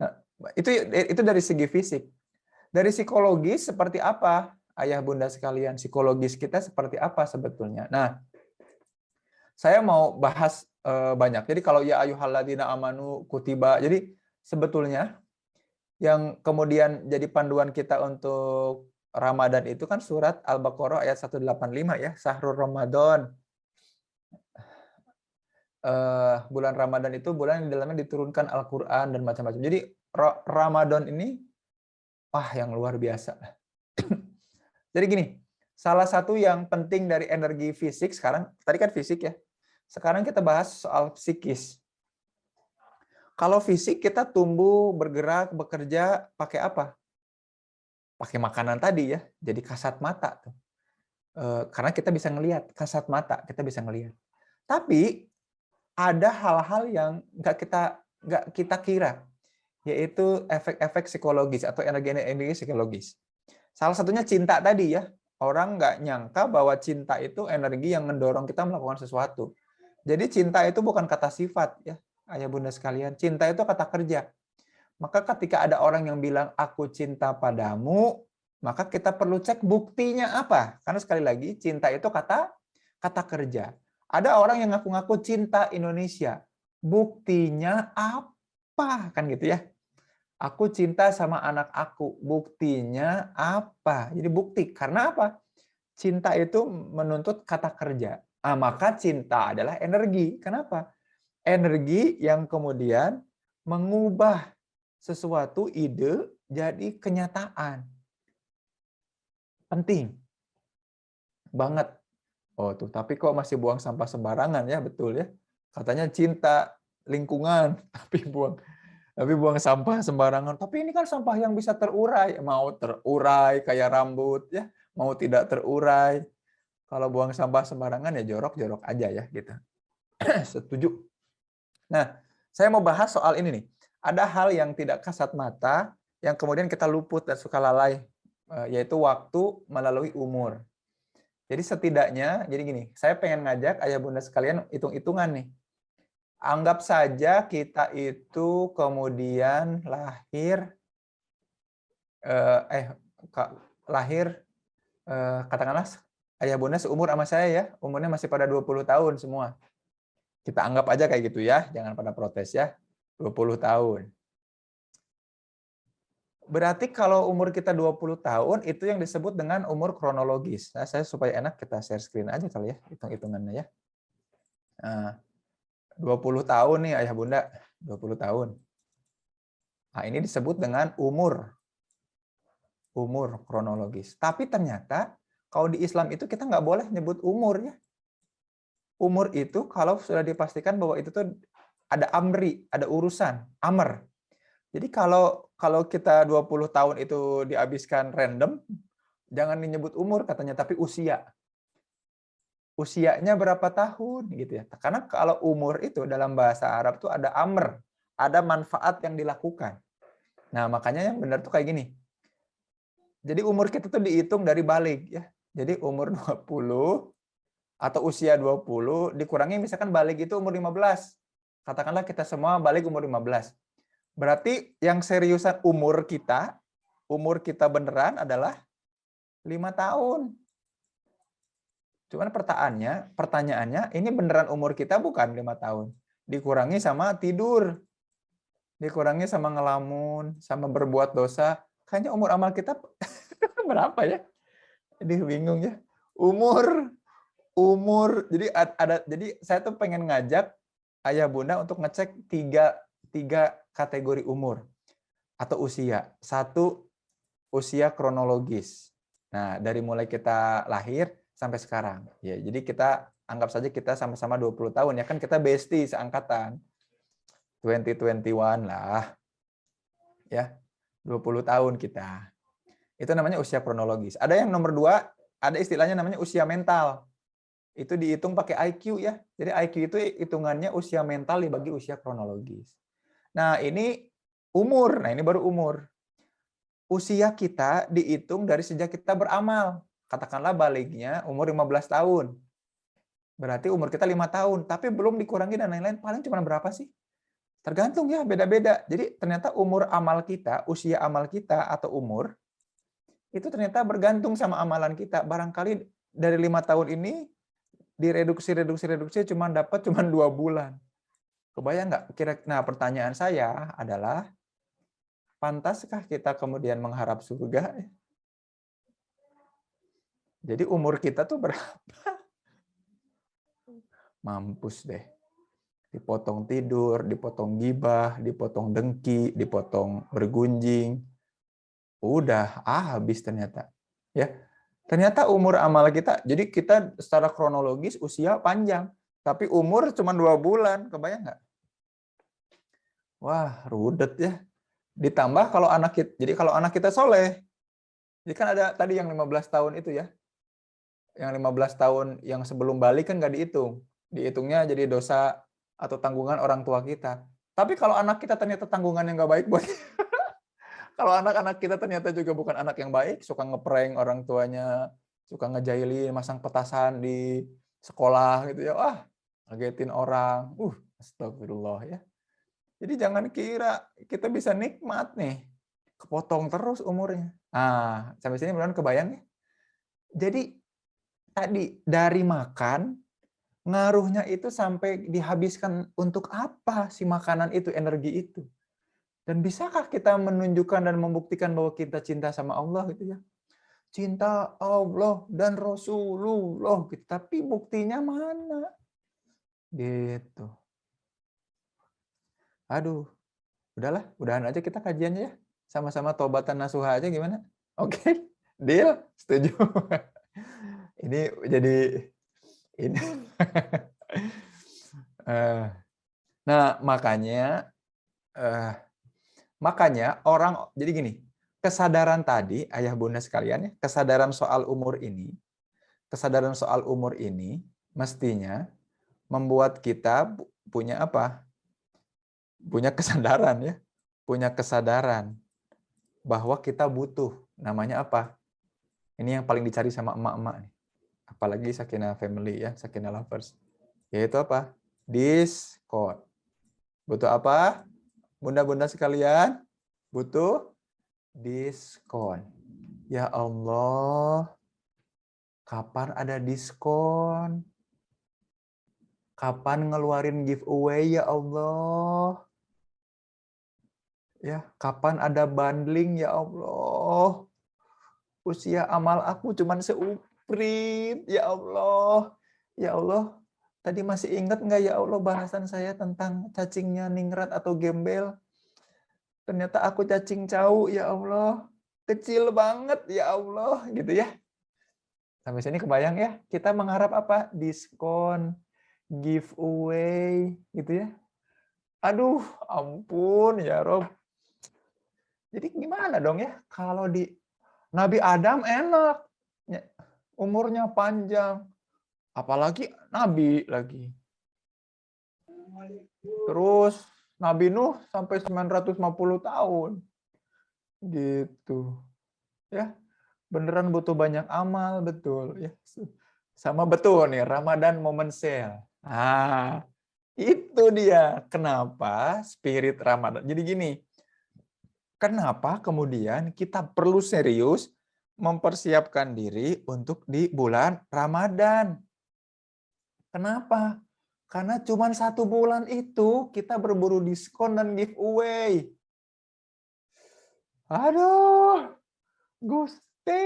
Nah, itu dari segi fisik. Dari psikologis seperti apa? Ayah bunda sekalian, psikologis kita seperti apa sebetulnya? Nah, saya mau bahas banyak. Jadi kalau ya ayyuhalladzina amanu kutiba. Jadi sebetulnya yang kemudian jadi panduan kita untuk Ramadan itu kan surat Al-Baqarah ayat 185 ya, Sahrul Ramadan. Bulan Ramadan itu bulan yang di dalamnya diturunkan Al-Qur'an dan macam-macam. Jadi Ramadan ini wah yang luar biasa. Jadi gini, salah satu yang penting dari energi fisik sekarang, tadi kan fisik ya. Sekarang kita bahas soal psikis. Kalau fisik kita tumbuh, bergerak, bekerja pakai apa? Pakai makanan tadi ya. Jadi kasat mata tuh. Karena kita bisa ngelihat, kasat mata kita bisa ngelihat. Tapi ada hal-hal yang nggak kita kira, yaitu efek-efek psikologis atau energi psikologis. Salah satunya cinta tadi ya. Orang nggak nyangka bahwa cinta itu energi yang mendorong kita melakukan sesuatu. Jadi cinta itu bukan kata sifat ya, ayah bunda sekalian. Cinta itu kata kerja. Maka ketika ada orang yang bilang aku cinta padamu, maka kita perlu cek buktinya apa. Karena sekali lagi cinta itu kata kerja. Ada orang yang ngaku-ngaku cinta Indonesia. Buktinya apa? Kan gitu ya. Aku cinta sama anak aku. Buktinya apa? Jadi bukti. Karena apa? Cinta itu menuntut kata kerja. Maka cinta adalah energi. Kenapa? Energi yang kemudian mengubah sesuatu ide jadi kenyataan. Penting banget. Oh tuh, tapi kok masih buang sampah sembarangan ya, betul ya. Katanya cinta lingkungan, tapi buang sampah sembarangan. Tapi ini kan sampah yang bisa terurai. Mau terurai kayak rambut ya, mau tidak terurai. Kalau buang sampah sembarangan ya jorok-jorok aja ya gitu. Setuju. Nah, saya mau bahas soal ini nih. Ada hal yang tidak kasat mata yang kemudian kita luput dan suka lalai, yaitu waktu melalui umur. Jadi setidaknya, jadi gini, saya pengen ngajak ayah bunda sekalian hitung-hitungan nih. Anggap saja kita itu kemudian lahir, katakanlah ayah bunda seumur sama saya ya, umurnya masih pada 20 tahun semua. Kita anggap aja kayak gitu ya, jangan pada protes ya, 20 tahun. Berarti kalau umur kita 20 tahun, itu yang disebut dengan umur kronologis. Nah, saya supaya enak kita share screen aja kali ya, hitung-hitungannya ya. Nah, 20 tahun nih ayah bunda, 20 tahun. Nah, ini disebut dengan umur kronologis. Tapi ternyata kalau di Islam itu kita nggak boleh nyebut umur ya. Umur itu kalau sudah dipastikan bahwa itu tuh ada amri, ada urusan, amr. Jadi kalau kita 20 tahun itu dihabiskan random, jangan menyebut umur katanya, tapi usia. usianya berapa tahun gitu ya. Karena kalau umur itu dalam bahasa Arab tuh ada amr, ada manfaat yang dilakukan. Nah, makanya yang benar tuh kayak gini. Jadi umur kita tuh dihitung dari balik ya. Jadi umur 20 atau usia 20 dikurangi misalkan balik itu umur 15. Katakanlah kita semua balik umur 15. Berarti yang seriusan umur kita beneran adalah 5 tahun. Cuman pertanyaannya ini beneran umur kita bukan 5 tahun. Dikurangi sama tidur. Dikurangi sama ngelamun, sama berbuat dosa. Kayaknya umur amal kita berapa ya? Jadi bingung ya. Umur. Jadi saya tuh pengen ngajak ayah bunda untuk ngecek tiga kategori umur atau usia. Satu, usia kronologis. Nah, dari mulai kita lahir sampai sekarang. Ya, jadi kita anggap saja kita sama-sama 20 tahun ya kan, kita bestie seangkatan. 2021 lah. Ya. 20 tahun kita. Itu namanya usia kronologis. Ada yang nomor 2, ada istilahnya namanya usia mental. Itu dihitung pakai IQ ya. Jadi IQ itu hitungannya usia mental dibagi usia kronologis. Nah, ini umur. Nah, ini baru umur. Usia kita dihitung dari sejak kita beramal. Katakanlah baliknya umur 15 tahun. Berarti umur kita 5 tahun, tapi belum dikurangi dan lain-lain. Paling cuma berapa sih? Tergantung ya, beda-beda. Jadi ternyata umur amal kita, usia amal kita atau umur, itu ternyata bergantung sama amalan kita. Barangkali dari 5 tahun ini direduksi cuma dapat 2 bulan. Kebayang nggak? Nah, pertanyaan saya adalah, pantaskah kita kemudian mengharap surga? Jadi umur kita tuh berapa? Mampus deh. Dipotong tidur, dipotong gibah, dipotong dengki, dipotong bergunjing. Udah habis ternyata. Ya. Ternyata umur amal kita, jadi kita secara kronologis usia panjang, tapi umur cuma 2 bulan, kebayang nggak? Wah, rudet ya. Ditambah kalau jadi kalau anak kita soleh, jadi kan ada tadi yang 15 tahun itu ya, yang 15 tahun yang sebelum balik kan nggak dihitung, dihitungnya jadi dosa atau tanggungan orang tua kita. Tapi kalau anak kita ternyata tanggungan yang nggak baik buat kalau anak-anak kita ternyata juga bukan anak yang baik, suka ngeprank orang tuanya, suka ngejailin, masang petasan di sekolah gitu ya. Wah, ngagetin orang. Astagfirullah ya. Jadi jangan kira kita bisa nikmat nih. Kepotong terus umurnya. Nah, sampai sini benar kebayang ya? Jadi tadi dari makan, ngaruhnya itu sampai dihabiskan untuk apa si makanan itu, energi itu. Dan bisakah kita menunjukkan dan membuktikan bahwa kita cinta sama Allah gitu ya? Cinta Allah dan Rasulullah gitu. Tapi buktinya mana? Gitu. Aduh. Udahlah, udahan aja kita kajiannya ya. Sama-sama taubatan nasuha aja gimana? Oke. Deal? Setuju. Ini jadi ini. Nah, makanya orang jadi gini, kesadaran tadi ayah bunda sekalian ya, kesadaran soal umur ini mestinya membuat kita punya apa? Punya kesadaran ya. Punya kesadaran bahwa kita butuh, namanya apa? Ini yang paling dicari sama emak-emak nih. Apalagi Sakinah family ya, Sakinah lovers. Yaitu apa? Diskon. Butuh apa? Bunda-bunda sekalian, butuh diskon. Ya Allah, kapan ada diskon? Kapan ngeluarin giveaway ya Allah? Ya, kapan ada bundling ya Allah? Usia amal aku cuman seuprit ya Allah. Ya Allah, tadi masih ingat nggak ya Allah bahasan saya tentang cacingnya ningrat atau gembel? Ternyata aku cacing cau ya Allah. Kecil banget ya Allah, gitu ya. Sampai sini kebayang ya, kita mengharap apa? Diskon, giveaway, gitu ya. Aduh, ampun ya Rob. Jadi gimana dong ya? Kalau di Nabi Adam enak, umurnya panjang, Apalagi Nabi lagi. Terus Nabi Nuh sampai 950 tahun. Gitu. Ya, beneran butuh banyak amal, betul ya. Sama betul nih, Ramadan momen sale. Ah, itu dia kenapa spirit Ramadan. Jadi gini, kenapa kemudian kita perlu serius mempersiapkan diri untuk di bulan Ramadan? Kenapa? Karena cuma 1 bulan itu kita berburu diskon dan giveaway. Aduh, Gusti.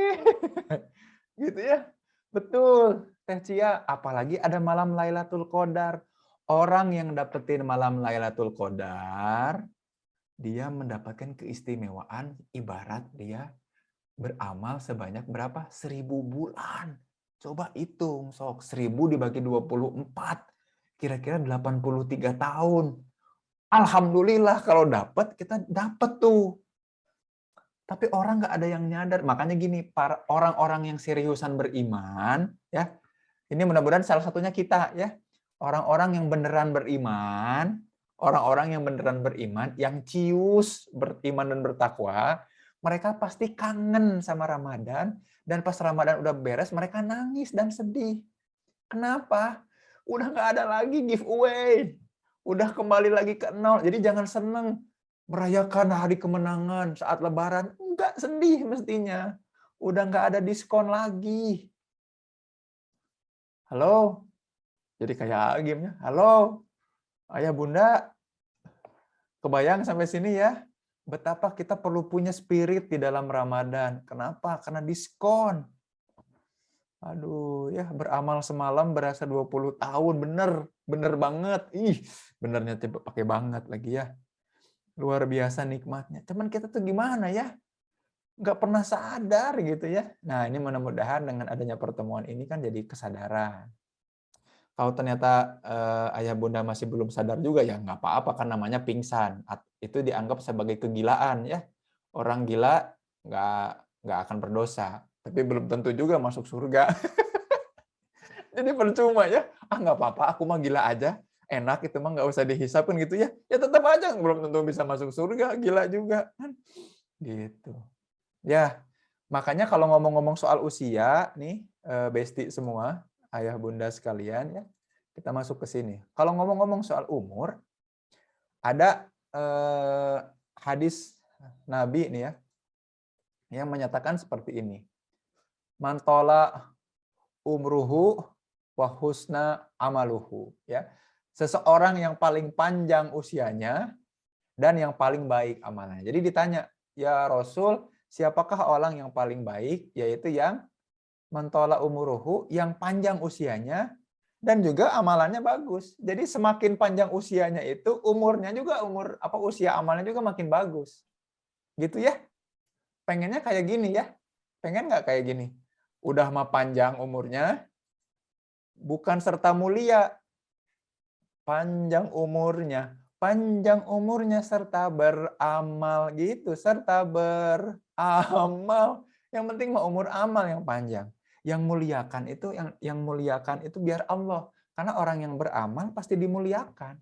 Gitu ya. Betul, Teh Cia. Apalagi ada malam Lailatul Qadar. Orang yang dapetin malam Lailatul Qadar, dia mendapatkan keistimewaan ibarat dia beramal sebanyak berapa? 1000 bulan. Coba hitung, sok 1000 dibagi 24. Kira-kira 83 tahun. Alhamdulillah kalau dapat, kita dapat tuh. Tapi orang nggak ada yang nyadar. Makanya gini, para orang-orang yang seriusan beriman, ya, ini mudah-mudahan salah satunya kita, ya. Orang-orang yang beneran beriman, orang-orang yang beneran beriman, yang cius beriman dan bertakwa, mereka pasti kangen sama Ramadan, dan pas Ramadan udah beres, mereka nangis dan sedih. Kenapa? Udah nggak ada lagi giveaway. Udah kembali lagi ke nol. Jadi jangan seneng merayakan hari kemenangan saat Lebaran. Enggak, sedih mestinya. Udah nggak ada diskon lagi. Halo? Jadi kayak gamenya. Halo? Ayah bunda, kebayang sampai sini ya? Betapa kita perlu punya spirit di dalam Ramadan. Kenapa? Karena diskon. Aduh, ya beramal semalam berasa 20 tahun. Bener banget. Ih, benernya pakai banget lagi ya. Luar biasa nikmatnya. Cuman kita tuh gimana ya? Nggak pernah sadar gitu ya. Nah, ini mudah-mudahan dengan adanya pertemuan ini kan jadi kesadaran. Kalau ternyata ayah bunda masih belum sadar juga ya nggak apa-apa kan namanya pingsan. Itu dianggap sebagai kegilaan ya. Orang gila nggak akan berdosa. Tapi belum tentu juga masuk surga. Jadi percuma ya. Nggak apa-apa, aku mah gila aja. Enak itu mah nggak usah dihisapin gitu ya. Ya tetap aja belum tentu bisa masuk surga, gila juga. Gitu. Ya, makanya kalau ngomong-ngomong soal usia, nih, besti semua, ayah bunda sekalian, ya, kita masuk ke sini. Kalau ngomong-ngomong soal umur, ada hadis Nabi nih ya, yang menyatakan seperti ini. Mantola umruhu wa husna amaluhu. Ya. Seseorang yang paling panjang usianya dan yang paling baik amalnya. Jadi ditanya, ya Rasul, siapakah orang yang paling baik? Yaitu yang mentola umuruhu, yang panjang usianya, dan juga amalannya bagus. Jadi semakin panjang usianya itu, umurnya juga, usia amalnya juga makin bagus. Gitu ya. Pengennya kayak gini ya. Pengen nggak kayak gini? Udah mah panjang umurnya, bukan serta mulia. Panjang umurnya serta beramal gitu, serta beramal. Yang penting mah umur amal yang panjang. Yang muliakan itu biar Allah. Karena orang yang beramal pasti dimuliakan.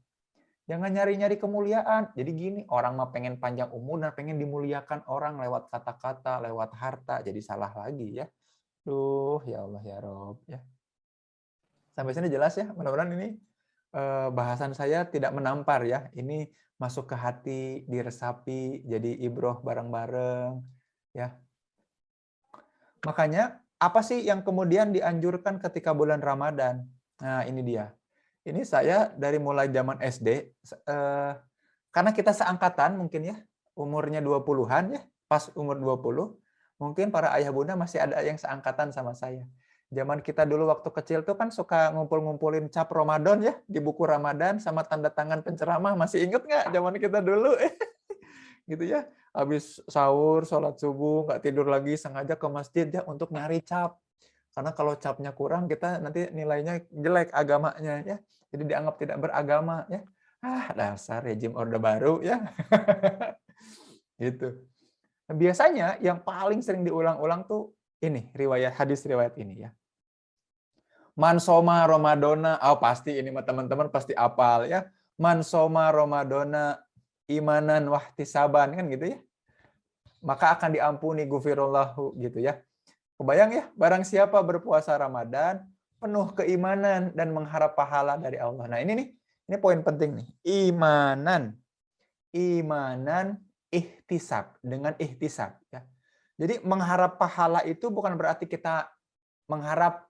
Jangan nyari-nyari kemuliaan. Jadi gini, orang mah pengen panjang umur dan pengen dimuliakan orang lewat kata-kata, lewat harta. Jadi salah lagi ya. Duh, ya Allah ya Rob ya. Sampai sini jelas ya. Mudah-mudahan ini bahasan saya tidak menampar ya. Ini masuk ke hati, diresapi, jadi ibroh bareng-bareng ya. Makanya apa sih yang kemudian dianjurkan ketika bulan Ramadan? Nah, ini dia. Ini saya dari mulai zaman SD, karena kita seangkatan mungkin ya, umurnya 20-an ya, pas umur 20, mungkin para ayah bunda masih ada yang seangkatan sama saya. Zaman kita dulu waktu kecil tuh kan suka ngumpul-ngumpulin cap Ramadan ya, di buku Ramadan sama tanda tangan penceramah. Masih inget nggak zaman kita dulu? Gitu ya. Habis sahur, sholat subuh, nggak tidur lagi, sengaja ke masjid ya untuk nyari cap. Karena kalau capnya kurang, kita nanti nilainya jelek agamanya ya. Jadi dianggap tidak beragama ya. Dasar rejim Orde Baru ya. Gitu. Nah, biasanya yang paling sering diulang-ulang tuh ini, hadis riwayat ini ya. Man soma Ramadona, oh pasti ini mah teman-teman pasti apal ya. Man soma Ramadona imanan wahtisaban kan gitu ya. Maka akan diampuni gufirullahu gitu ya. Kebayang ya, barang siapa berpuasa Ramadan penuh keimanan dan mengharap pahala dari Allah. Nah, ini poin penting nih. Imanan ihtisab dengan ihtisab ya. Jadi mengharap pahala itu bukan berarti kita mengharap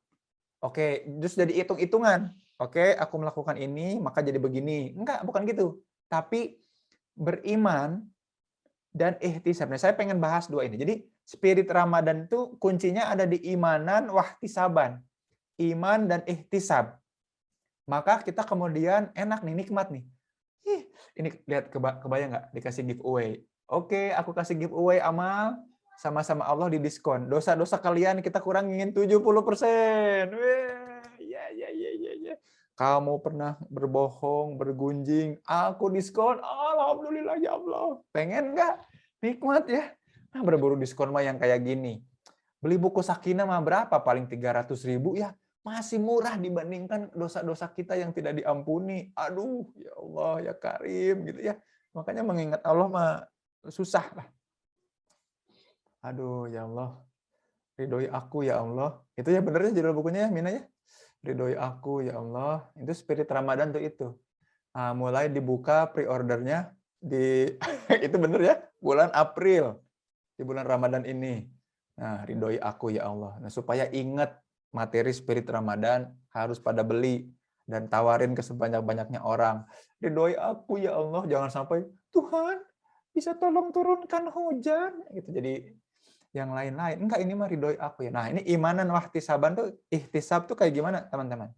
oke, terus jadi hitung-hitungan. Oke, aku melakukan ini, maka jadi begini. Enggak, bukan gitu. Tapi beriman dan ihtisab. Nah, saya pengen bahas dua ini. Jadi, spirit Ramadan itu kuncinya ada di imanan wahtisaban. Iman dan ihtisab. Maka kita kemudian enak nih, nikmat nih. Ini lihat kebayang nggak dikasih giveaway. Oke, aku kasih giveaway amal sama-sama Allah di diskon. Dosa-dosa kalian kita kurangin 70%. Ya. Kamu pernah berbohong, bergunjing, aku diskon. Alhamdulillah ya Allah. Pengen nggak? Nikmat ya. Nah, berburu diskon mah yang kayak gini. Beli buku Sakinah mah berapa? Paling 300.000 ya. Masih murah dibandingkan dosa-dosa kita yang tidak diampuni. Aduh, ya Allah, ya Karim gitu ya. Makanya mengingat Allah mah susah lah. Aduh, ya Allah. Ridhoi aku ya Allah. Itu ya benernya judul bukunya ya, Mina ya. Ridhoi aku ya Allah. Itu spirit Ramadan tuh itu. Nah, mulai dibuka pre-ordernya di itu bener ya, bulan April. Di bulan Ramadan ini. Nah, ridhoi aku ya Allah. Nah, supaya ingat materi spirit Ramadan harus pada beli dan tawarin ke sebanyak-banyaknya orang. Ridhoi aku ya Allah, jangan sampai Tuhan bisa tolong turunkan hujan gitu. Jadi yang lain-lain. Enggak, ini mah ridhoi aku ya. Nah, ini imanan wahtisaban tuh, ihtisab tuh kayak gimana, teman-teman?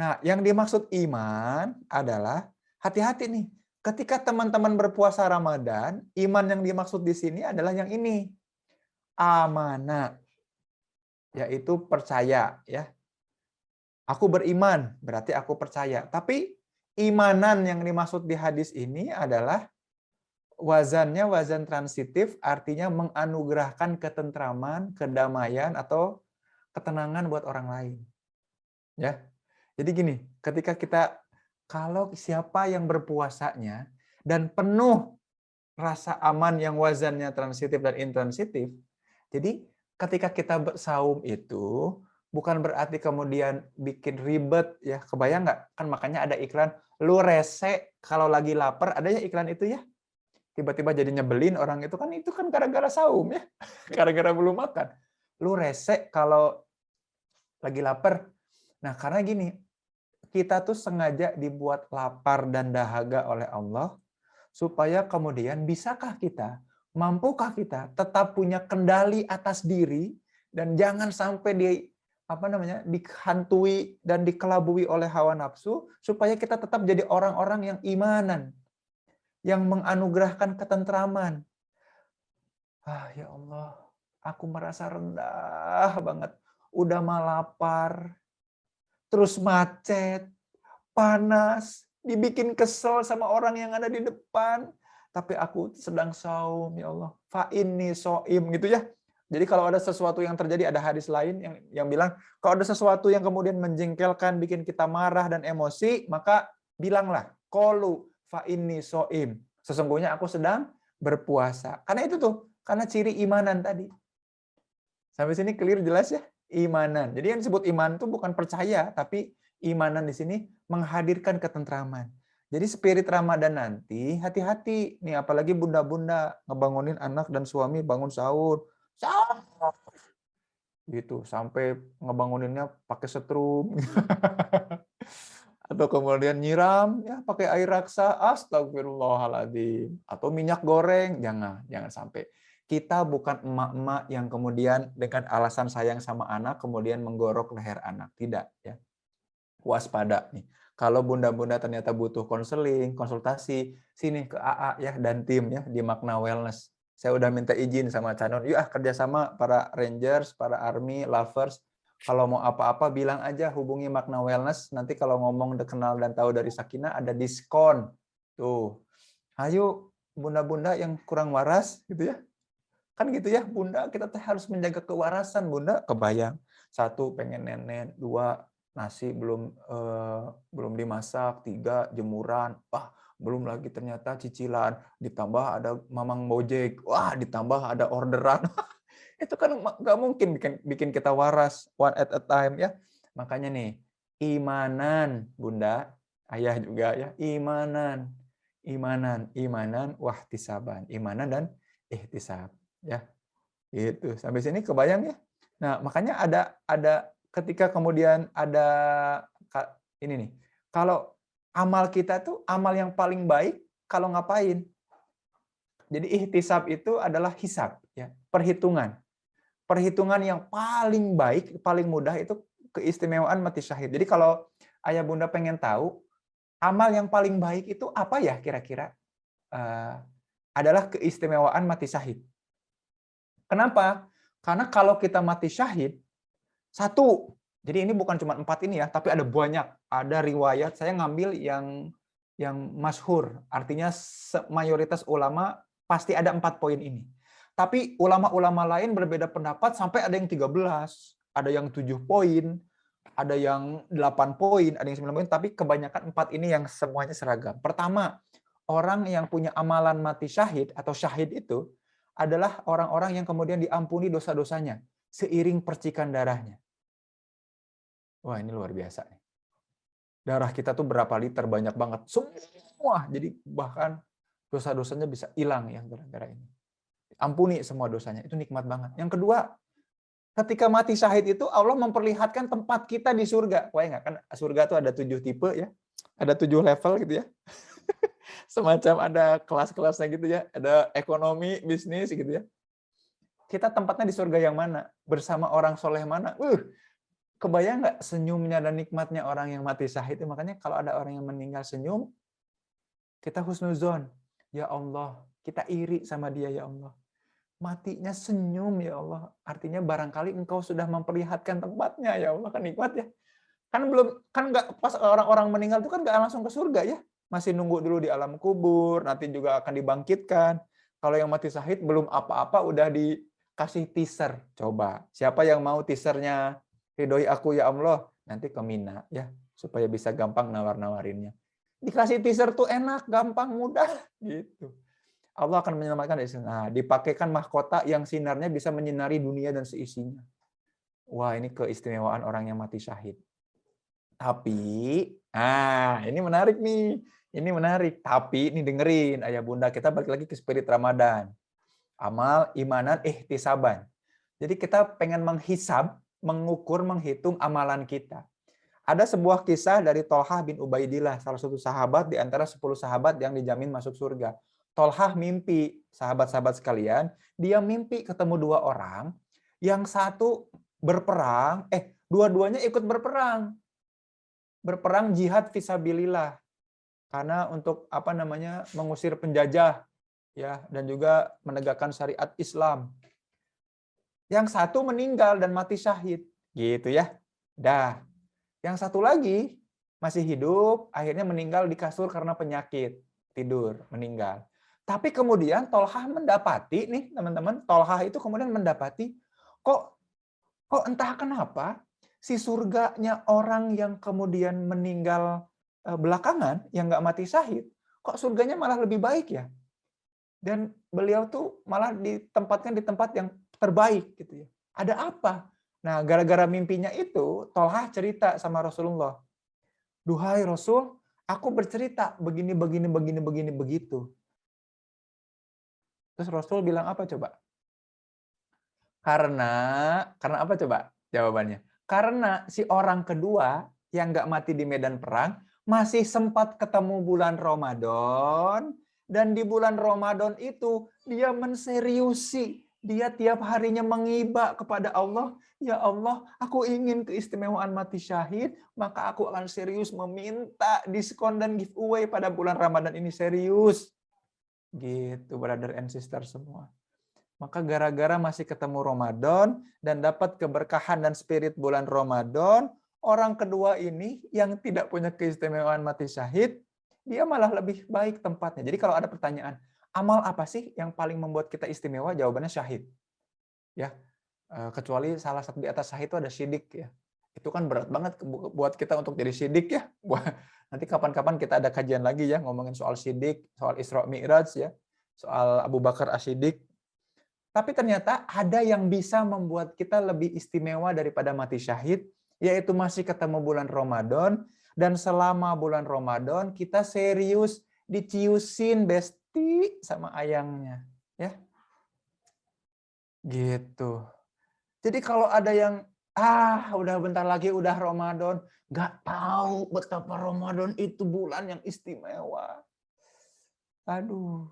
Nah, yang dimaksud iman adalah hati-hati nih. Ketika teman-teman berpuasa Ramadan, iman yang dimaksud di sini adalah yang ini. Amanah, yaitu percaya ya. Aku beriman, berarti aku percaya. Tapi imanan yang dimaksud di hadis ini adalah wazannya wazan transitif, artinya menganugerahkan ketentraman, kedamaian atau ketenangan buat orang lain. Ya. Jadi gini, ketika kita kalau siapa yang berpuasanya dan penuh rasa aman yang wazannya transitif dan intransitif, jadi ketika kita bersaum itu bukan berarti kemudian bikin ribet ya, kebayang nggak? Kan makanya ada iklan lu rese kalau lagi lapar, ada ya iklan itu ya. Tiba-tiba jadi nyebelin orang itu kan gara-gara saum ya, gara-gara belum makan. Lu rese kalau lagi lapar. Nah, karena gini, kita tuh sengaja dibuat lapar dan dahaga oleh Allah supaya kemudian mampukah kita tetap punya kendali atas diri dan jangan sampai dihantui dan dikelabui oleh hawa nafsu supaya kita tetap jadi orang-orang yang imanan, yang menganugerahkan ketentraman. Ya Allah, aku merasa rendah banget. Udah mah lapar, terus macet, panas, dibikin kesel sama orang yang ada di depan. Tapi aku sedang saum, ya Allah. Fa inni soim, gitu ya. Jadi kalau ada sesuatu yang terjadi, ada hadis lain yang bilang, kalau ada sesuatu yang kemudian menjengkelkan, bikin kita marah dan emosi, maka bilanglah, qolu fa inni soim. Sesungguhnya aku sedang berpuasa. Karena itu tuh, karena ciri imanan tadi. Sampai sini clear jelas ya? Imanan. Jadi yang disebut iman itu bukan percaya, tapi imanan di sini menghadirkan ketentraman. Jadi spirit Ramadan nanti hati-hati nih, apalagi bunda-bunda ngebangunin anak dan suami bangun sahur. Gitu, sampai ngebanguninnya pakai setrum. Atau kemudian nyiram ya pakai air raksa, astagfirullahaladzim. Atau minyak goreng, jangan sampai. Kita bukan emak-emak yang kemudian dengan alasan sayang sama anak kemudian menggorok leher anak, tidak ya. Waspada nih. Kalau bunda-bunda ternyata butuh konseling, konsultasi, sini ke AA ya dan tim ya di Makna Wellness. Saya udah minta izin sama Canon, yuk kerjasama para Rangers, para Army, Lovers. Kalau mau apa-apa bilang aja hubungi Makna Wellness. Nanti kalau ngomong kenal dan tahu dari Sakinah ada diskon. Tuh. Ayo bunda-bunda yang kurang waras gitu ya. Kan gitu ya, Bunda, kita harus menjaga kewarasan, Bunda. Kebayang. 1 pengen nenen, 2 nasi belum dimasak, 3 jemuran, wah belum lagi ternyata cicilan, ditambah ada mamang Gojek, wah ditambah ada orderan. Itu kan nggak mungkin bikin kita waras one at a time ya. Makanya nih, imanan Bunda, Ayah juga ya, imanan, wahtisaban, imanan dan ihtisab ya. Gitu. Sampai sini kebayang ya? Nah, makanya ada ketika kemudian ada ini nih. Kalau amal kita tuh amal yang paling baik kalau ngapain? Jadi ihtisab itu adalah hisab ya, perhitungan. Perhitungan yang paling baik, paling mudah itu keistimewaan mati syahid. Jadi kalau Ayah Bunda pengen tahu amal yang paling baik itu apa ya kira-kira? Adalah keistimewaan mati syahid. Kenapa? Karena kalau kita mati syahid, satu, jadi ini bukan cuma 4 ini ya, tapi ada banyak. Ada riwayat, saya ngambil yang masyhur, artinya mayoritas ulama pasti ada 4 poin ini. Tapi ulama-ulama lain berbeda pendapat sampai ada yang 13, ada yang 7 poin, ada yang 8 poin, ada yang 9 poin, tapi kebanyakan 4 ini yang semuanya seragam. Pertama, orang yang punya amalan mati syahid atau syahid itu adalah orang-orang yang kemudian diampuni dosa-dosanya seiring percikan darahnya. Wah, ini luar biasa nih. Darah kita tuh berapa liter, banyak banget. Semua. Jadi bahkan dosa-dosanya bisa hilang ya gara-gara ini. Ampuni semua dosanya. Itu nikmat banget. Yang kedua, ketika mati syahid itu Allah memperlihatkan tempat kita di surga. Wah, enggak kan surga tuh ada 7 tipe ya. Ada 7 level gitu ya. Semacam ada kelas-kelasnya gitu ya. Ada ekonomi, bisnis gitu ya. Kita tempatnya di surga yang mana? Bersama orang soleh mana? Kebayang nggak senyumnya dan nikmatnya orang yang mati syahid? Makanya kalau ada orang yang meninggal senyum, kita husnuzon. Ya Allah, kita iri sama dia ya Allah. Matinya senyum ya Allah. Artinya barangkali engkau sudah memperlihatkan tempatnya ya Allah. Kan nikmat ya. Kan nggak pas orang-orang meninggal itu kan nggak langsung ke surga ya. Masih nunggu dulu di alam kubur, nanti juga akan dibangkitkan. Kalau yang mati syahid belum apa-apa udah dikasih teaser. Coba, siapa yang mau teasernya? Ridhoi aku ya Allah, nanti ke Mina ya, supaya bisa gampang nawar-nawarinnya. Dikasih teaser tuh enak, gampang, mudah gitu. Allah akan menyelamatkan dari sini. Nah, dipakaikan mahkota yang sinarnya bisa menyinari dunia dan seisinya. Wah, ini keistimewaan orang yang mati syahid. Tapi, ini menarik nih. Ini menarik. Tapi, ini dengerin Ayah Bunda, kita balik lagi ke spirit Ramadan. Amal, imanan, ihtisaban. Jadi kita pengen menghisab, mengukur, menghitung amalan kita. Ada sebuah kisah dari Tolhah bin Ubaidillah, salah satu sahabat di antara 10 sahabat yang dijamin masuk surga. Tolhah mimpi, sahabat-sahabat sekalian, dia mimpi ketemu 2 orang, yang satu berperang, dua-duanya ikut berperang. Berperang jihad fisabilillah. Karena untuk mengusir penjajah ya dan juga menegakkan syariat Islam. Yang satu meninggal dan mati syahid, gitu ya. Dah. Yang satu lagi masih hidup, akhirnya meninggal di kasur karena penyakit, tidur, meninggal. Tapi kemudian Tolhah mendapati nih, teman-teman, Tolhah itu kemudian mendapati kok entah kenapa si surganya orang yang kemudian meninggal belakangan, yang nggak mati syahid, kok surganya malah lebih baik ya? Dan beliau tuh malah ditempatkan di tempat yang terbaik gitu ya. Ada apa? Nah, gara-gara mimpinya itu, Tolhah cerita sama Rasulullah. Duhai Rasul, aku bercerita begini begitu. Terus Rasul bilang apa coba? Karena apa coba jawabannya? Karena si orang kedua yang nggak mati di medan perang masih sempat ketemu bulan Ramadan, dan di bulan Ramadan itu dia menseriusi, dia tiap harinya mengiba kepada Allah, ya Allah, aku ingin keistimewaan mati syahid, maka aku akan serius meminta diskon dan giveaway pada bulan Ramadan ini, serius. Gitu, brother and sister semua. Maka gara-gara masih ketemu Ramadan dan dapat keberkahan dan spirit bulan Ramadan, orang kedua ini yang tidak punya keistimewaan mati syahid, dia malah lebih baik tempatnya. Jadi kalau ada pertanyaan, amal apa sih yang paling membuat kita istimewa? Jawabannya syahid. Ya. kecuali salah satu di atas syahid itu ada syidik ya. Itu kan berat banget buat kita untuk jadi syidik ya. Nanti kapan-kapan kita ada kajian lagi ya ngomongin soal syidik, soal Isra Mi'raj ya, soal Abu Bakar As-Siddiq. Tapi ternyata ada yang bisa membuat kita lebih istimewa daripada mati syahid, yaitu masih ketemu bulan Ramadan, dan selama bulan Ramadan kita serius diciusin besti sama ayangnya, ya. Gitu. Jadi kalau ada yang udah bentar lagi udah Ramadan, nggak tahu betapa Ramadan itu bulan yang istimewa. Aduh.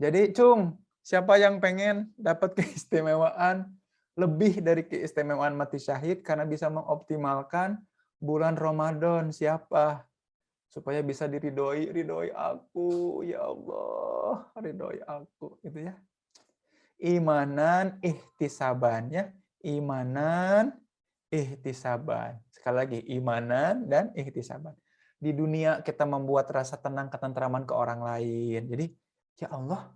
Jadi Cung, siapa yang pengen dapat keistimewaan lebih dari keistimewaan mati syahid karena bisa mengoptimalkan bulan Ramadan? Siapa? Supaya bisa ridhoi aku, ya Allah, ridhoi aku, gitu ya. Imanan ihtisaban ya, imanan ihtisaban. Sekali lagi, imanan dan ihtisaban. Di dunia kita membuat rasa tenang ketentraman ke orang lain. Jadi, ya Allah,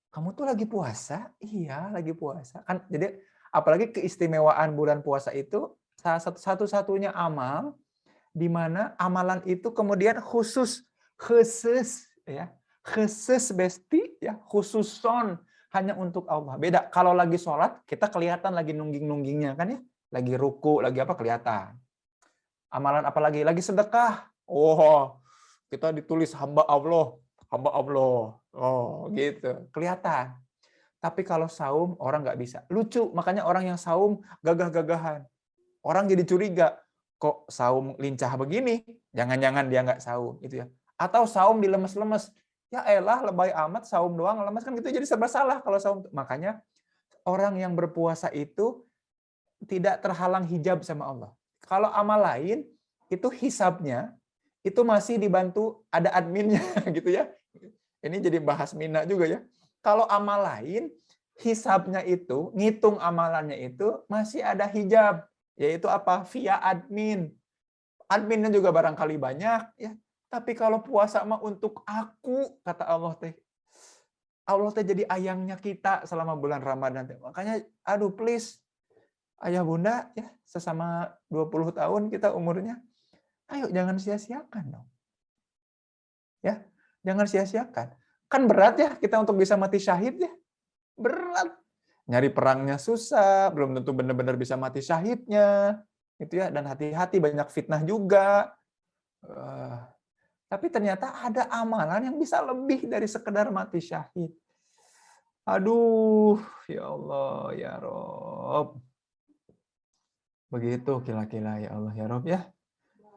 kamu tuh lagi puasa? Iya, lagi puasa. Kan jadi apalagi keistimewaan bulan puasa itu salah satu-satunya amal di mana amalan itu kemudian khusus ya. Khusus besti ya, khususon hanya untuk Allah. Beda kalau lagi sholat kita kelihatan lagi nungging-nunggingnya kan ya. Lagi ruku, lagi apa kelihatan. Amalan apa lagi? Lagi sedekah. Oh, kita ditulis hamba Allah. Hamba Allah. Oh, gitu. Kelihatan. Tapi kalau saum, orang nggak bisa. Lucu, makanya orang yang saum gagah-gagahan. Orang jadi curiga, kok saum lincah begini? Jangan-jangan dia nggak saum. Gitu ya. Atau saum dilemes-lemes. Ya elah, lebay amat, saum doang lemes. Kan gitu jadi serba salah kalau saum. Makanya orang yang berpuasa itu tidak terhalang hijab sama Allah. Kalau amal lain, itu hisabnya, itu masih dibantu ada adminnya gitu ya. Ini jadi bahas Mina juga ya. Kalau amal lain, hisabnya itu, ngitung amalannya itu masih ada hijab, yaitu apa? Via admin. Adminnya juga barangkali banyak ya. Tapi kalau puasa mah untuk aku, kata Allah teh. Allah teh jadi ayangnya kita selama bulan Ramadan. Makanya aduh please ayah bunda ya sesama 20 tahun kita umurnya. Ayo jangan sia-siakan dong. Ya, jangan sia-siakan. Kan berat ya kita untuk bisa mati syahid ya. Berat. Nyari perangnya susah, belum tentu benar-benar bisa mati syahidnya. Gitu ya, dan hati-hati banyak fitnah juga. Tapi ternyata ada amalan yang bisa lebih dari sekedar mati syahid. Aduh, ya Allah, ya Rob. Begitu kila-kila ya Allah, ya Rob ya.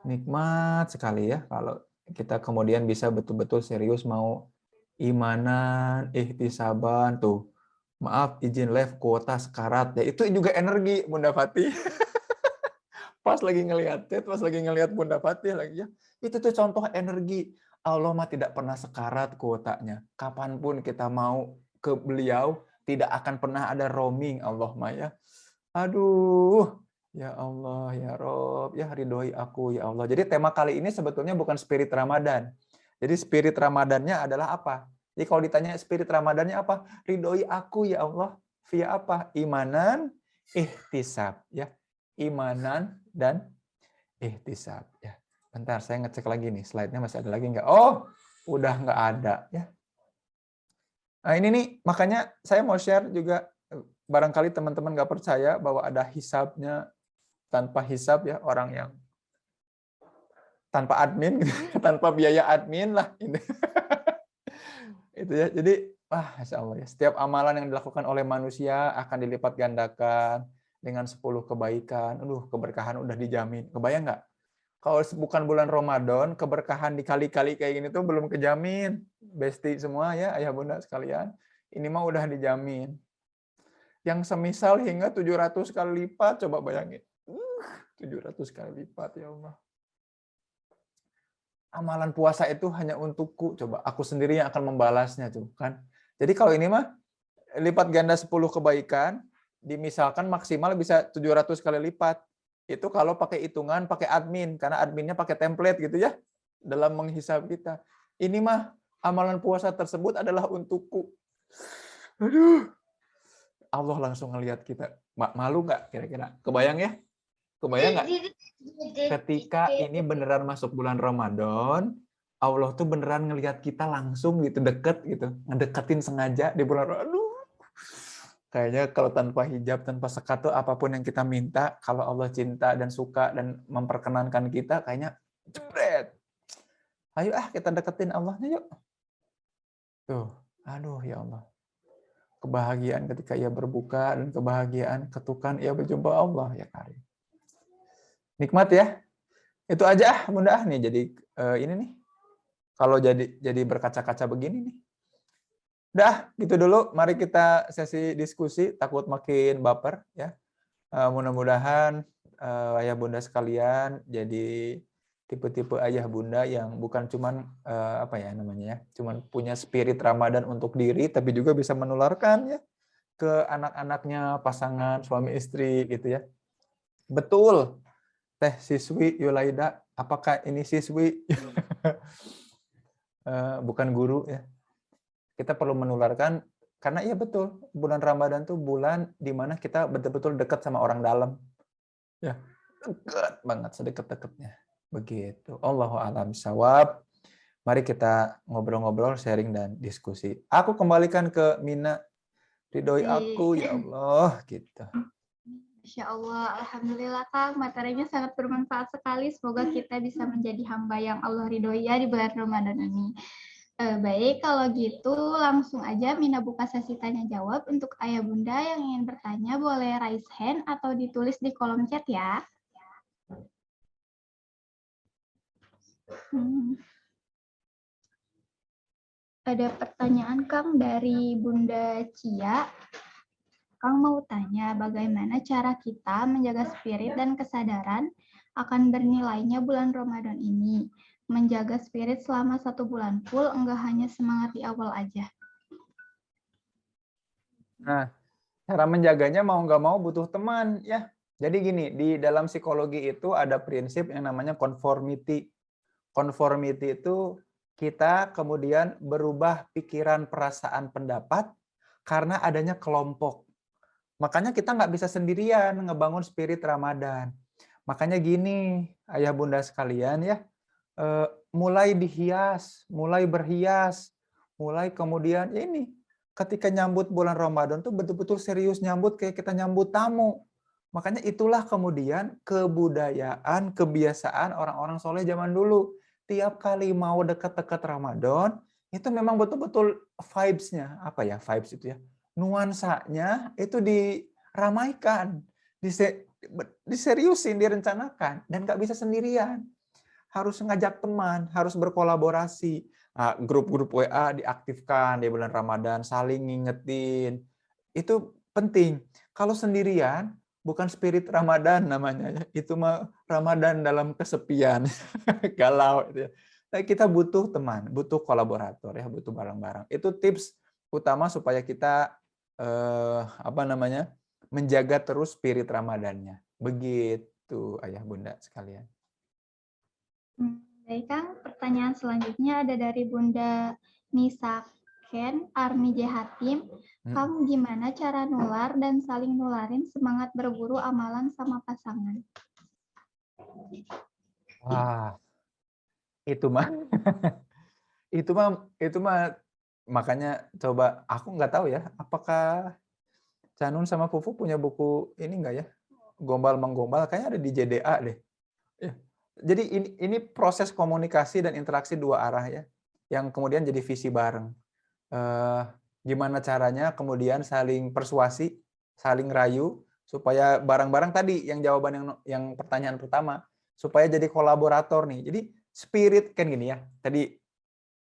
Nikmat sekali ya kalau kita kemudian bisa betul-betul serius mau imanan, ihtisaban tuh. Maaf, izin live kuota sekarat. Ya itu juga energi Bunda Fatih. Pas lagi ngelihat Bunda Fatih lagi ya. Itu tuh contoh energi. Allah mah tidak pernah sekarat kuotanya. Kapanpun kita mau ke beliau, tidak akan pernah ada roaming Allah mah ya. Aduh, ya Allah, ya Rob, ya ridhoi aku ya Allah. Jadi tema kali ini sebetulnya bukan spirit Ramadan. Jadi spirit Ramadannya adalah apa? Jadi kalau ditanya spirit Ramadannya apa? Ridhoi aku ya Allah. Via apa? Imanan, ihtisab ya. Imanan dan ihtisab ya. Bentar, saya ngecek lagi nih. Slide-nya masih ada lagi nggak? Oh, udah nggak ada ya. Nah ini nih, makanya saya mau share juga, barangkali teman-teman nggak percaya bahwa ada hisabnya, tanpa hisab ya, orang yang tanpa admin, tanpa biaya admin lah. Itu ya. Jadi, Masya Allah ya, setiap amalan yang dilakukan oleh manusia akan dilipat gandakan dengan 10 kebaikan. Aduh, keberkahan udah dijamin. Kebayang nggak? Kalau bukan bulan Ramadan, keberkahan dikali-kali kayak gini tuh belum kejamin. Besti semua ya, ayah bunda sekalian. Ini mah udah dijamin. Yang semisal hingga 700 kali lipat, coba bayangin. 700 kali lipat, ya Allah. Amalan puasa itu hanya untukku, coba. Aku sendiri yang akan membalasnya, tuh kan. Jadi kalau ini mah, lipat ganda 10 kebaikan, dimisalkan maksimal bisa 700 kali lipat. Itu kalau pakai hitungan, pakai admin, karena adminnya pakai template gitu ya, dalam menghisab kita. Ini mah amalan puasa tersebut adalah untukku. Aduh, Allah langsung ngelihat kita. Malu nggak kira-kira? Kebayang ya? Kebayang nggak? Ketika ini beneran masuk bulan Ramadan, Allah tuh beneran ngelihat kita langsung gitu, deket gitu. Ngedeketin sengaja di bulan Ramadan. Aduh. Kayaknya kalau tanpa hijab, tanpa sekat tuh apapun yang kita minta, kalau Allah cinta dan suka dan memperkenankan kita, kayaknya jebret. Ayo kita deketin Allahnya yuk. Tuh, aduh ya Allah. Kebahagiaan ketika ia berbuka dan kebahagiaan ketukan ia berjumpa Allah ya Karim. Nikmat ya. Itu aja Bunda nih jadi ini nih. Kalau jadi berkaca-kaca begini nih. Udah, gitu dulu. Mari kita sesi diskusi, takut makin baper ya. Mudah-mudahan ayah bunda sekalian jadi tipe-tipe ayah bunda yang bukan cuman apa ya namanya ya, cuman punya spirit Ramadan untuk diri, tapi juga bisa menularkan ya ke anak-anaknya, pasangan, suami istri gitu ya. Betul, Teh Siswi Yulaida, apakah ini siswi? Bukan guru ya. Kita perlu menularkan karena iya betul, bulan Ramadan tuh bulan di mana kita betul-betul dekat sama orang dalam. Ya, dekat banget, sedekat-dekatnya. Begitu. Allahu a'lam bishawab. Mari kita ngobrol-ngobrol, sharing dan diskusi. Aku kembalikan ke Mina. Ridhoi aku ya Allah gitu.
Insya Allah, Alhamdulillah Kang, materinya sangat bermanfaat sekali. Semoga kita bisa menjadi hamba yang Allah ridhoi ya di bulan Ramadan ini. Baik, kalau gitu langsung aja Mina buka sesi tanya jawab. Untuk ayah bunda yang ingin bertanya boleh raise hand atau ditulis di kolom chat ya. Ada pertanyaan Kang dari Bunda Cia. Kang mau tanya bagaimana cara kita menjaga spirit dan kesadaran akan bernilainya bulan Ramadan ini. Menjaga spirit selama 1 bulan full, enggak hanya semangat di awal aja.
Nah, cara menjaganya mau nggak mau butuh teman ya. Jadi gini, di dalam psikologi itu ada prinsip yang namanya conformity. Conformity itu kita kemudian berubah pikiran, perasaan, pendapat karena adanya kelompok. Makanya kita nggak bisa sendirian ngebangun spirit Ramadan. Makanya gini, ayah bunda sekalian ya, mulai dihias, mulai berhias, mulai kemudian ya ini, ketika nyambut bulan Ramadan tuh betul-betul serius nyambut kayak kita nyambut tamu. Makanya itulah kemudian kebudayaan, kebiasaan orang-orang soleh zaman dulu. Tiap kali mau dekat-dekat Ramadan, itu memang betul-betul vibes-nya, apa ya vibes itu ya, nuansanya itu diramaikan, diseriusin, direncanakan, dan nggak bisa sendirian. Harus ngajak teman, harus berkolaborasi. Grup-grup WA diaktifkan di bulan Ramadan, saling ngingetin. Itu penting. Kalau sendirian, bukan spirit Ramadan namanya. Itu mah Ramadan dalam kesepian. Galau. Nah, kita butuh teman, butuh kolaborator, ya, butuh bareng-bareng. Itu tips utama supaya kita menjaga terus spirit Ramadannya. Begitu, ayah bunda sekalian.
Baik Kang, pertanyaan selanjutnya ada dari Bunda Nisa Ken Armi Jahatim. Kang, gimana cara nular dan saling nularin semangat berburu amalan sama pasangan?
Wah, itu mah makanya coba aku nggak tahu ya, apakah Canun sama Fufu punya buku ini nggak ya? Gombal Menggombal, kayaknya ada di JDA deh. Ya. Jadi ini proses komunikasi dan interaksi dua arah ya, yang kemudian jadi visi bareng. Gimana caranya kemudian saling persuasi, saling rayu, supaya bareng-bareng tadi yang jawaban yang pertanyaan pertama, supaya jadi kolaborator nih. Jadi spirit kan gini ya. Tadi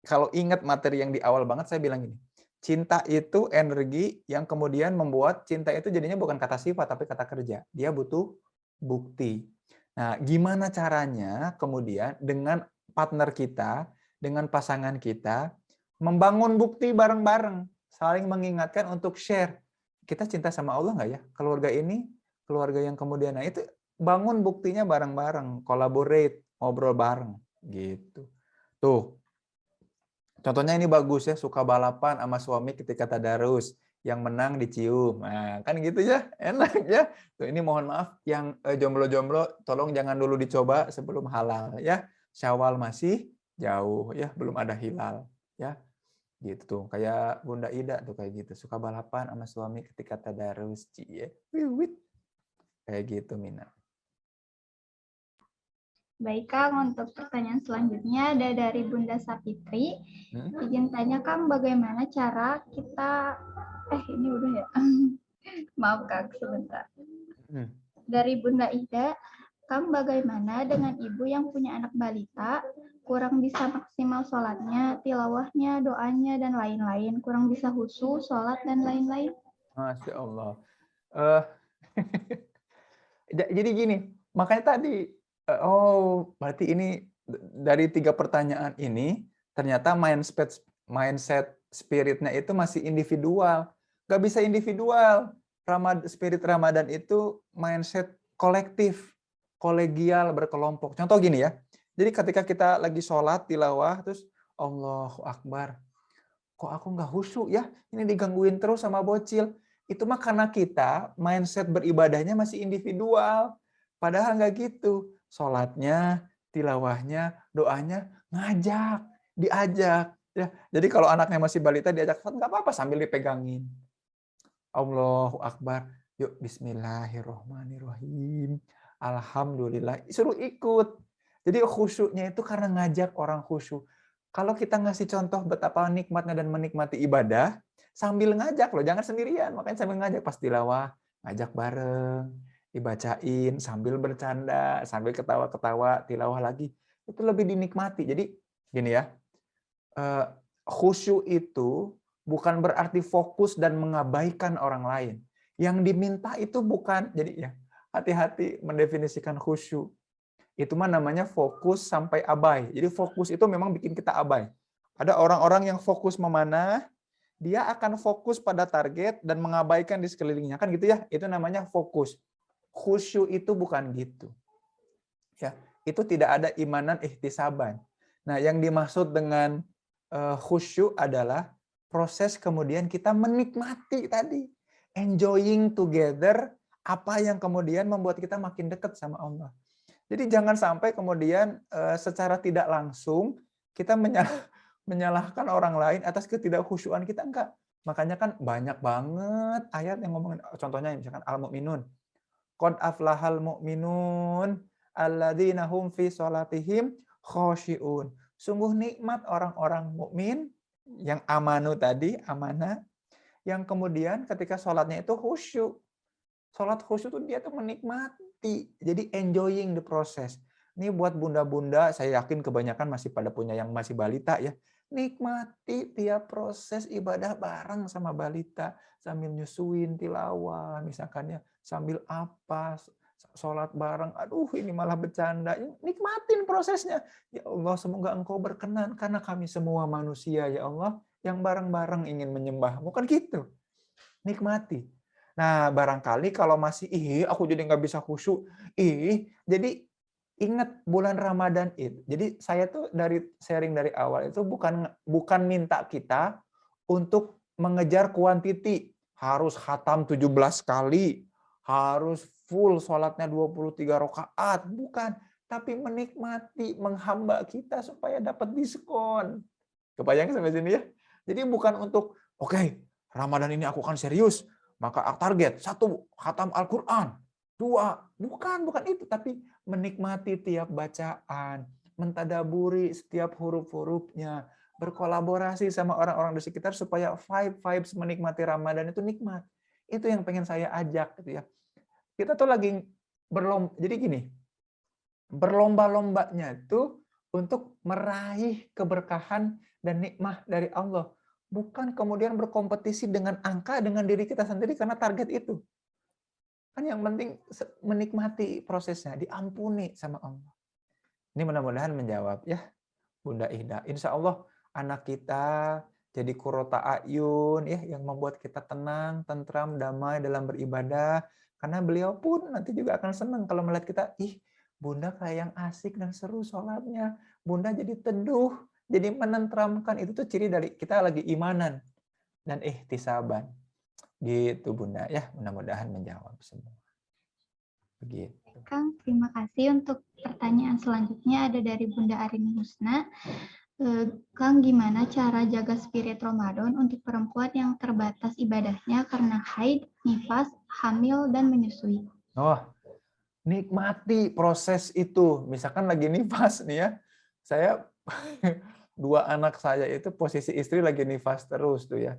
kalau ingat materi yang di awal banget saya bilang gini. Cinta itu energi yang kemudian membuat cinta itu jadinya bukan kata sifat tapi kata kerja. Dia butuh bukti. Nah, gimana caranya kemudian dengan partner kita, dengan pasangan kita, membangun bukti bareng-bareng, saling mengingatkan untuk share. Kita cinta sama Allah nggak ya? Keluarga ini, keluarga yang kemudian, nah itu bangun buktinya bareng-bareng, collaborate, ngobrol bareng, gitu. Tuh, contohnya ini bagus ya, suka balapan sama suami ketika tadarus. yang menang dicium. Nah, kan gitu ya, enak ya. Tuh, ini mohon maaf yang jomblo-jomblo tolong jangan dulu dicoba sebelum halal ya. Syawal masih jauh ya, belum ada hilal ya. Gitu tuh, kayak Bunda Ida tuh kayak gitu, suka balapan sama suami ketika tadarus, cie. Wiwit. Kayak gitu, Mina.
Baik, Kang, untuk pertanyaan selanjutnya ada dari Bunda Sapitri. Izin tanya, Kang, bagaimana cara kita... ini udah ya? Maaf, Kang, sebentar. Dari Bunda Ida, Kang, bagaimana dengan ibu yang punya anak balita, kurang bisa maksimal sholatnya, tilawahnya, doanya, dan lain-lain, kurang bisa khusyuk, sholat, dan lain-lain?
Masya Allah. Jadi gini, makanya tadi, berarti ini dari 3 pertanyaan ini, ternyata mindset spiritnya itu masih individual. Nggak bisa individual. Spirit Ramadan itu mindset kolektif, kolegial, berkelompok. Contoh gini ya, jadi ketika kita lagi sholat, tilawah, terus Allahu Akbar, kok aku nggak khusyuk ya? Ini digangguin terus sama bocil. Itu mah karena kita mindset beribadahnya masih individual. Padahal nggak gitu. Sholatnya, tilawahnya, doanya ngajak, diajak. Ya, jadi kalau anaknya masih balita diajak sholat nggak apa-apa sambil dipegangin. Allahu Akbar. Yuk bismillahirrohmanirrohim. Alhamdulillah. Suruh ikut. Jadi khusyuknya itu karena ngajak orang khusyuk. Kalau kita ngasih contoh betapa nikmatnya dan menikmati ibadah, sambil ngajak loh, jangan sendirian. Makanya sambil ngajak pas tilawah, ngajak bareng, dibacain, sambil bercanda, sambil ketawa-ketawa, tilawah lagi. Itu lebih dinikmati. Jadi gini ya, khusyuk itu bukan berarti fokus dan mengabaikan orang lain. Yang diminta itu bukan, jadi ya hati-hati mendefinisikan khusyuk. Itu mah namanya fokus sampai abai. Jadi fokus itu memang bikin kita abai. Ada orang-orang yang fokus memanah, dia akan fokus pada target dan mengabaikan di sekelilingnya. Kan gitu ya, itu namanya fokus. Khusyuk itu bukan gitu. Ya, itu tidak ada imanan ihtisaban. Nah, yang dimaksud dengan khusyuk adalah proses kemudian kita menikmati tadi. Enjoying together apa yang kemudian membuat kita makin dekat sama Allah. Jadi jangan sampai kemudian secara tidak langsung kita menyalahkan orang lain atas ketidakkhusyuan kita, enggak. Makanya kan banyak banget ayat yang ngomongin, contohnya misalkan Al-Mu'minun. Qad aflahal mu'minun alladzina hum fi sholatihim khosyi'un. Sungguh nikmat orang-orang mukmin yang amanu tadi, amanah, yang kemudian ketika sholatnya itu khusyuk. Sholat khusyuk itu dia tuh menikmati. Jadi enjoying the process. Ini buat bunda-bunda, saya yakin kebanyakan masih pada punya yang masih balita ya. Nikmati tiap proses ibadah bareng sama balita. Sambil nyusuin tilawah misalkan ya. Sambil apa, sholat bareng. Aduh ini malah bercanda. Nikmatin prosesnya. Ya Allah semoga engkau berkenan. Karena kami semua manusia ya Allah. Yang bareng-bareng ingin menyembah. Bukan gitu. Nikmati. Nah, barangkali kalau masih, aku jadi nggak bisa khusyuk. Jadi ingat bulan Ramadan itu. Jadi saya tuh dari sharing dari awal itu bukan minta kita untuk mengejar kuantiti. Harus khatam 17 kali, harus full sholatnya 23 rakaat. Bukan. Tapi menikmati, menghamba kita supaya dapat diskon. Kebayang sampai sini ya? Jadi bukan untuk, oke, Ramadan ini aku akan serius. Maka target 1 khatam Al-Quran, 2 bukan itu, tapi menikmati tiap bacaan, mentadaburi setiap huruf-hurufnya, berkolaborasi sama orang-orang di sekitar supaya vibes menikmati Ramadan itu nikmat. Itu yang pengen saya ajak gitu ya. Kita tuh lagi berlomba, jadi gini, berlomba-lombanya itu untuk meraih keberkahan dan nikmat dari Allah. Bukan kemudian berkompetisi dengan angka dengan diri kita sendiri karena target itu. Kan yang penting menikmati prosesnya, diampuni sama Allah. Ini mudah-mudahan menjawab ya Bunda Ida. Insya Allah anak kita jadi qurrata a'yun ya, yang membuat kita tenang, tentram, damai dalam beribadah. Karena beliau pun nanti juga akan senang kalau melihat kita, Bunda kayak yang asik dan seru sholatnya. Bunda jadi teduh, jadi menentramkan. Itu tuh ciri dari kita lagi imanan dan ihtisaban. Gitu Bunda ya, mudah-mudahan menjawab semua. Begitu.
Kang, terima kasih. Untuk pertanyaan selanjutnya ada dari Bunda Arini Husna. Kang, gimana cara jaga spirit Ramadan untuk perempuan yang terbatas ibadahnya karena haid, nifas, hamil, dan menyusui?
Oh, nikmati proses itu. Misalkan lagi nifas nih ya, saya dua anak saya itu posisi istri lagi nifas terus tuh ya.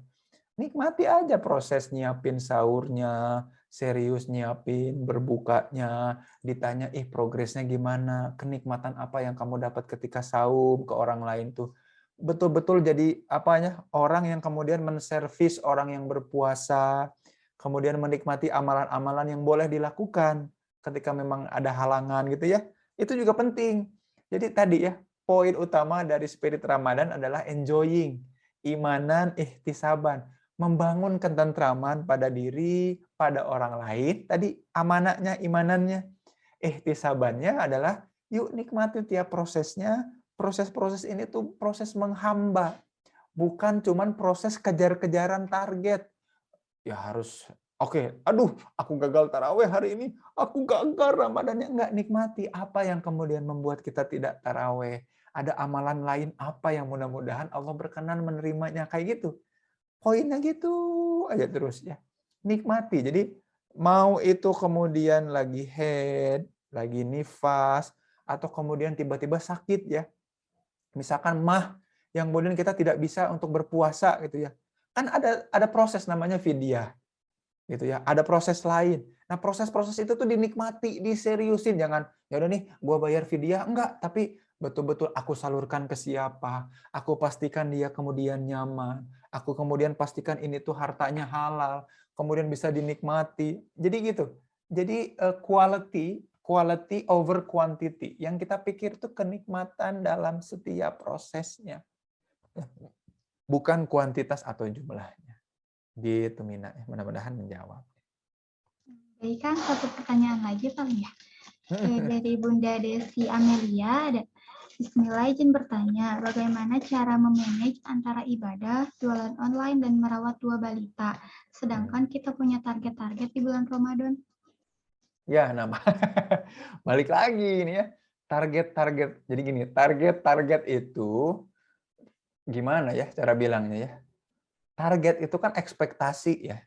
Nikmati aja proses nyiapin sahurnya, serius nyiapin berbukanya, ditanya progresnya gimana, kenikmatan apa yang kamu dapat ketika saum ke orang lain tuh. Betul-betul jadi apanya? Orang yang kemudian menservis orang yang berpuasa, kemudian menikmati amalan-amalan yang boleh dilakukan ketika memang ada halangan gitu ya. Itu juga penting. Jadi tadi ya, poin utama dari spirit Ramadan adalah enjoying, imanan, ihtisaban, membangun ketentraman pada diri, pada orang lain. Tadi amanahnya, imanannya. Ihtisabannya adalah yuk nikmati tiap prosesnya. Proses-proses ini tuh proses menghamba. Bukan cuman proses kejar-kejaran target. Ya harus, oke, aduh, aku gagal taraweh hari ini. Aku gagal Ramadannya. Enggak, nikmati apa yang kemudian membuat kita tidak taraweh. Ada amalan lain apa yang mudah-mudahan Allah berkenan menerimanya. Kayak gitu. Poinnya gitu aja terus ya. Nikmati. Jadi mau itu kemudian lagi head, lagi nifas, atau kemudian tiba-tiba sakit ya. Misalkan mah yang kemudian kita tidak bisa untuk berpuasa gitu ya. Kan ada proses namanya fidyah gitu ya. Ada proses lain. Nah, proses-proses itu tuh dinikmati, diseriusin. Jangan ya udah nih gua bayar fidyah enggak, tapi betul-betul aku salurkan ke siapa, aku pastikan dia kemudian nyaman, aku kemudian pastikan ini tuh hartanya halal, kemudian bisa dinikmati. Jadi gitu. Jadi quality over quantity. Yang kita pikir tuh kenikmatan dalam setiap prosesnya. Bukan kuantitas atau jumlahnya. Gitu Mina, mudah-mudahan menjawab.
Baik, Kang, satu pertanyaan lagi paling ya. Dari Bunda Desi Amelia ada Bismillah, izin bertanya, bagaimana cara memanage antara ibadah, jualan online, dan merawat dua balita, sedangkan kita punya target-target di bulan Ramadan?
Ya, nah balik lagi ini ya. Target-target. Jadi gini, target-target itu gimana ya cara bilangnya ya? Target itu kan ekspektasi ya.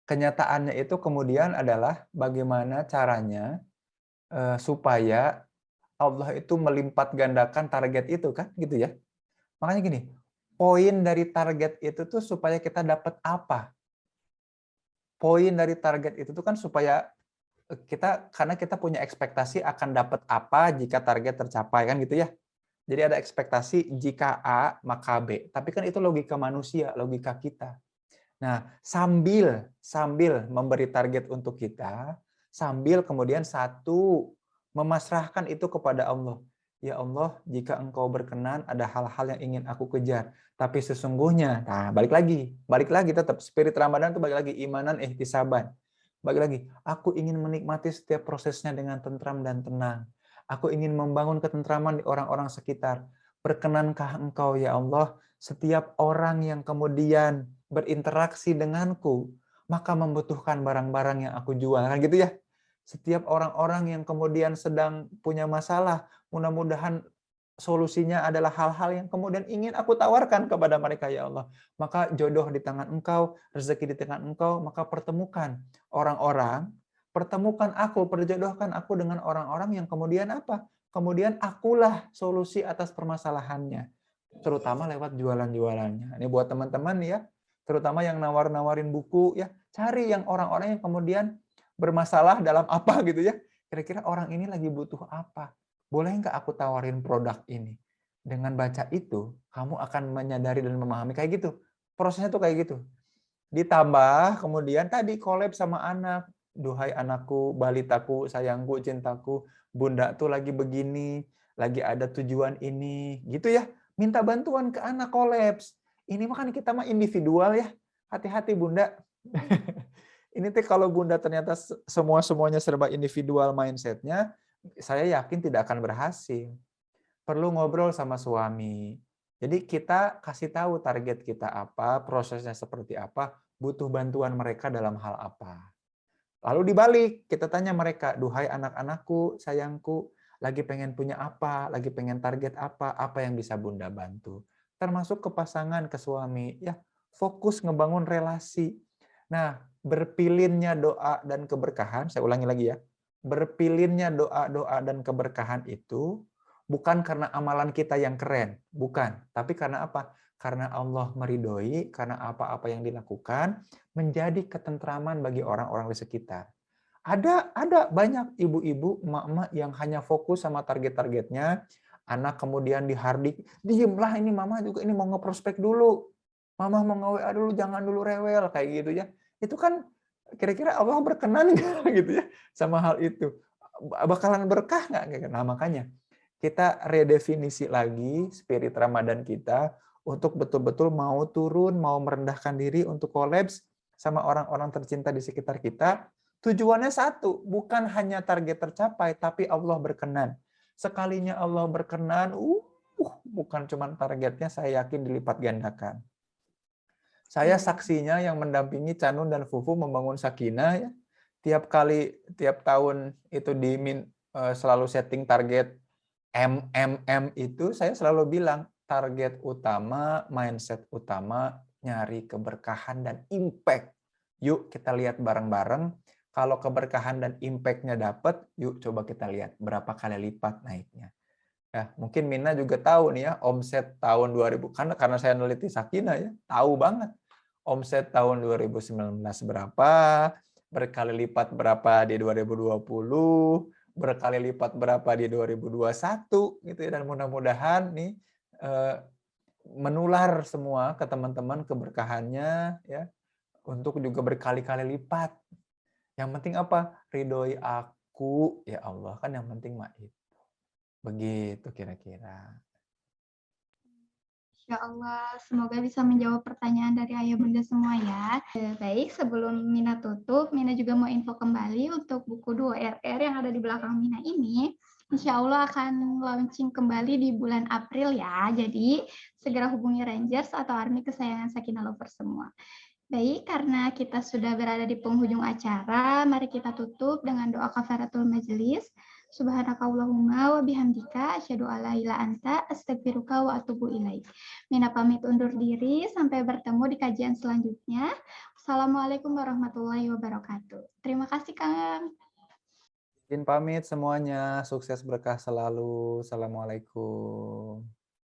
Kenyataannya itu kemudian adalah bagaimana caranya supaya Allah itu melipat gandakan target itu kan gitu ya. Makanya gini, poin dari target itu tuh supaya kita dapat apa? Poin dari target itu tuh kan supaya karena kita punya ekspektasi akan dapat apa jika target tercapai kan gitu ya. Jadi ada ekspektasi jika A maka B. Tapi kan itu logika manusia, logika kita. Nah, sambil memberi target untuk kita, sambil kemudian memasrahkan itu kepada Allah. Ya Allah, jika Engkau berkenan ada hal-hal yang ingin aku kejar, tapi sesungguhnya, nah balik lagi tetap spirit Ramadan itu balik lagi imanan, ihtisaban. Balik lagi, aku ingin menikmati setiap prosesnya dengan tentram dan tenang. Aku ingin membangun ketentraman di orang-orang sekitar. Berkenankah Engkau ya Allah, setiap orang yang kemudian berinteraksi denganku, maka membutuhkan barang-barang yang aku jual. Kan gitu ya. Setiap orang-orang yang kemudian sedang punya masalah, mudah-mudahan solusinya adalah hal-hal yang kemudian ingin aku tawarkan kepada mereka, ya Allah. Maka jodoh di tangan Engkau, rezeki di tangan Engkau, maka pertemukan orang-orang, perjodohkan aku dengan orang-orang yang kemudian apa? Kemudian akulah solusi atas permasalahannya. Terutama lewat jualan-jualannya. Ini buat teman-teman ya, terutama yang nawar-nawarin buku ya, cari yang orang-orang yang kemudian bermasalah dalam apa gitu ya. Kira-kira orang ini lagi butuh apa? Boleh nggak aku tawarin produk ini? Dengan baca itu, kamu akan menyadari dan memahami kayak gitu. Prosesnya tuh kayak gitu. Ditambah kemudian tadi collab sama anak. Duhai anakku, balitaku, sayangku, cintaku, bunda tuh lagi begini, lagi ada tujuan ini, gitu ya. Minta bantuan ke anak kolaps. Ini mah kan kita mah individual ya. Hati-hati bunda. Ini teh kalau bunda ternyata semuanya serba individual mindsetnya, saya yakin tidak akan berhasil. Perlu ngobrol sama suami. Jadi kita kasih tahu target kita apa, prosesnya seperti apa, butuh bantuan mereka dalam hal apa. Lalu dibalik, kita tanya mereka, duhai anak-anakku, sayangku, lagi pengen punya apa, lagi pengen target apa yang bisa Bunda bantu. Termasuk ke pasangan, ke suami, ya fokus ngebangun relasi. Nah, berpilinnya doa dan keberkahan, saya ulangi lagi ya, berpilinnya doa-doa dan keberkahan itu bukan karena amalan kita yang keren, bukan, tapi karena apa? Karena Allah meridhoi, karena apa-apa yang dilakukan, menjadi ketentraman bagi orang-orang di sekitar. Ada banyak ibu-ibu, emak-emak yang hanya fokus sama target-targetnya, anak kemudian dihardik, diemlah ini mama juga ini mau ngeprospek dulu, mama mau nge-WA dulu, jangan dulu rewel, kayak gitu ya. Itu kan kira-kira Allah berkenan nggak gitu ya sama hal itu? Bakalan berkah nggak? Nah makanya kita redefinisi lagi spirit Ramadan kita untuk betul-betul mau turun, mau merendahkan diri untuk kolaps sama orang-orang tercinta di sekitar kita. Tujuannya satu, bukan hanya target tercapai, tapi Allah berkenan. Sekalinya Allah berkenan, bukan cuma targetnya, saya yakin dilipat gandakan. Saya saksinya yang mendampingi Canun dan Fufu membangun Sakinah. Ya. Tiap tahun itu selalu setting target itu, saya selalu bilang, target utama, mindset utama, nyari keberkahan dan impact. Yuk kita lihat bareng-bareng, kalau keberkahan dan impact-nya dapat, yuk coba kita lihat berapa kali lipat naiknya. Ya, mungkin Mina juga tahu nih ya, omset tahun 2000, karena saya neliti Sakinah ya, tahu banget. Omset tahun 2019 berapa, berkali lipat berapa di 2020, berkali lipat berapa di 2021 gitu ya, dan mudah-mudahan nih menular semua ke teman-teman keberkahannya ya, untuk juga berkali-kali lipat. Yang penting apa? Ridhoi aku ya Allah, kan yang penting mah itu. Begitu kira-kira.
Insya Allah, semoga bisa menjawab pertanyaan dari ayah bunda semua ya. Baik, sebelum Mina tutup, Mina juga mau info kembali untuk buku 2RR yang ada di belakang Mina ini. Insya Allah akan launching kembali di bulan April ya. Jadi segera hubungi Rangers atau Army kesayangan Sakinah Lovers semua. Baik, karena kita sudah berada di penghujung acara, mari kita tutup dengan doa kafaratul majelis. Subhanakallahumma wa bihamdika asyhadu alla ilaha anta astaghfiruka wa atubu ilaik. Mina pamit undur diri, sampai bertemu di kajian selanjutnya. Assalamualaikum warahmatullahi wabarakatuh. Terima kasih Kang.
Izin pamit semuanya, sukses berkah selalu. Assalamualaikum.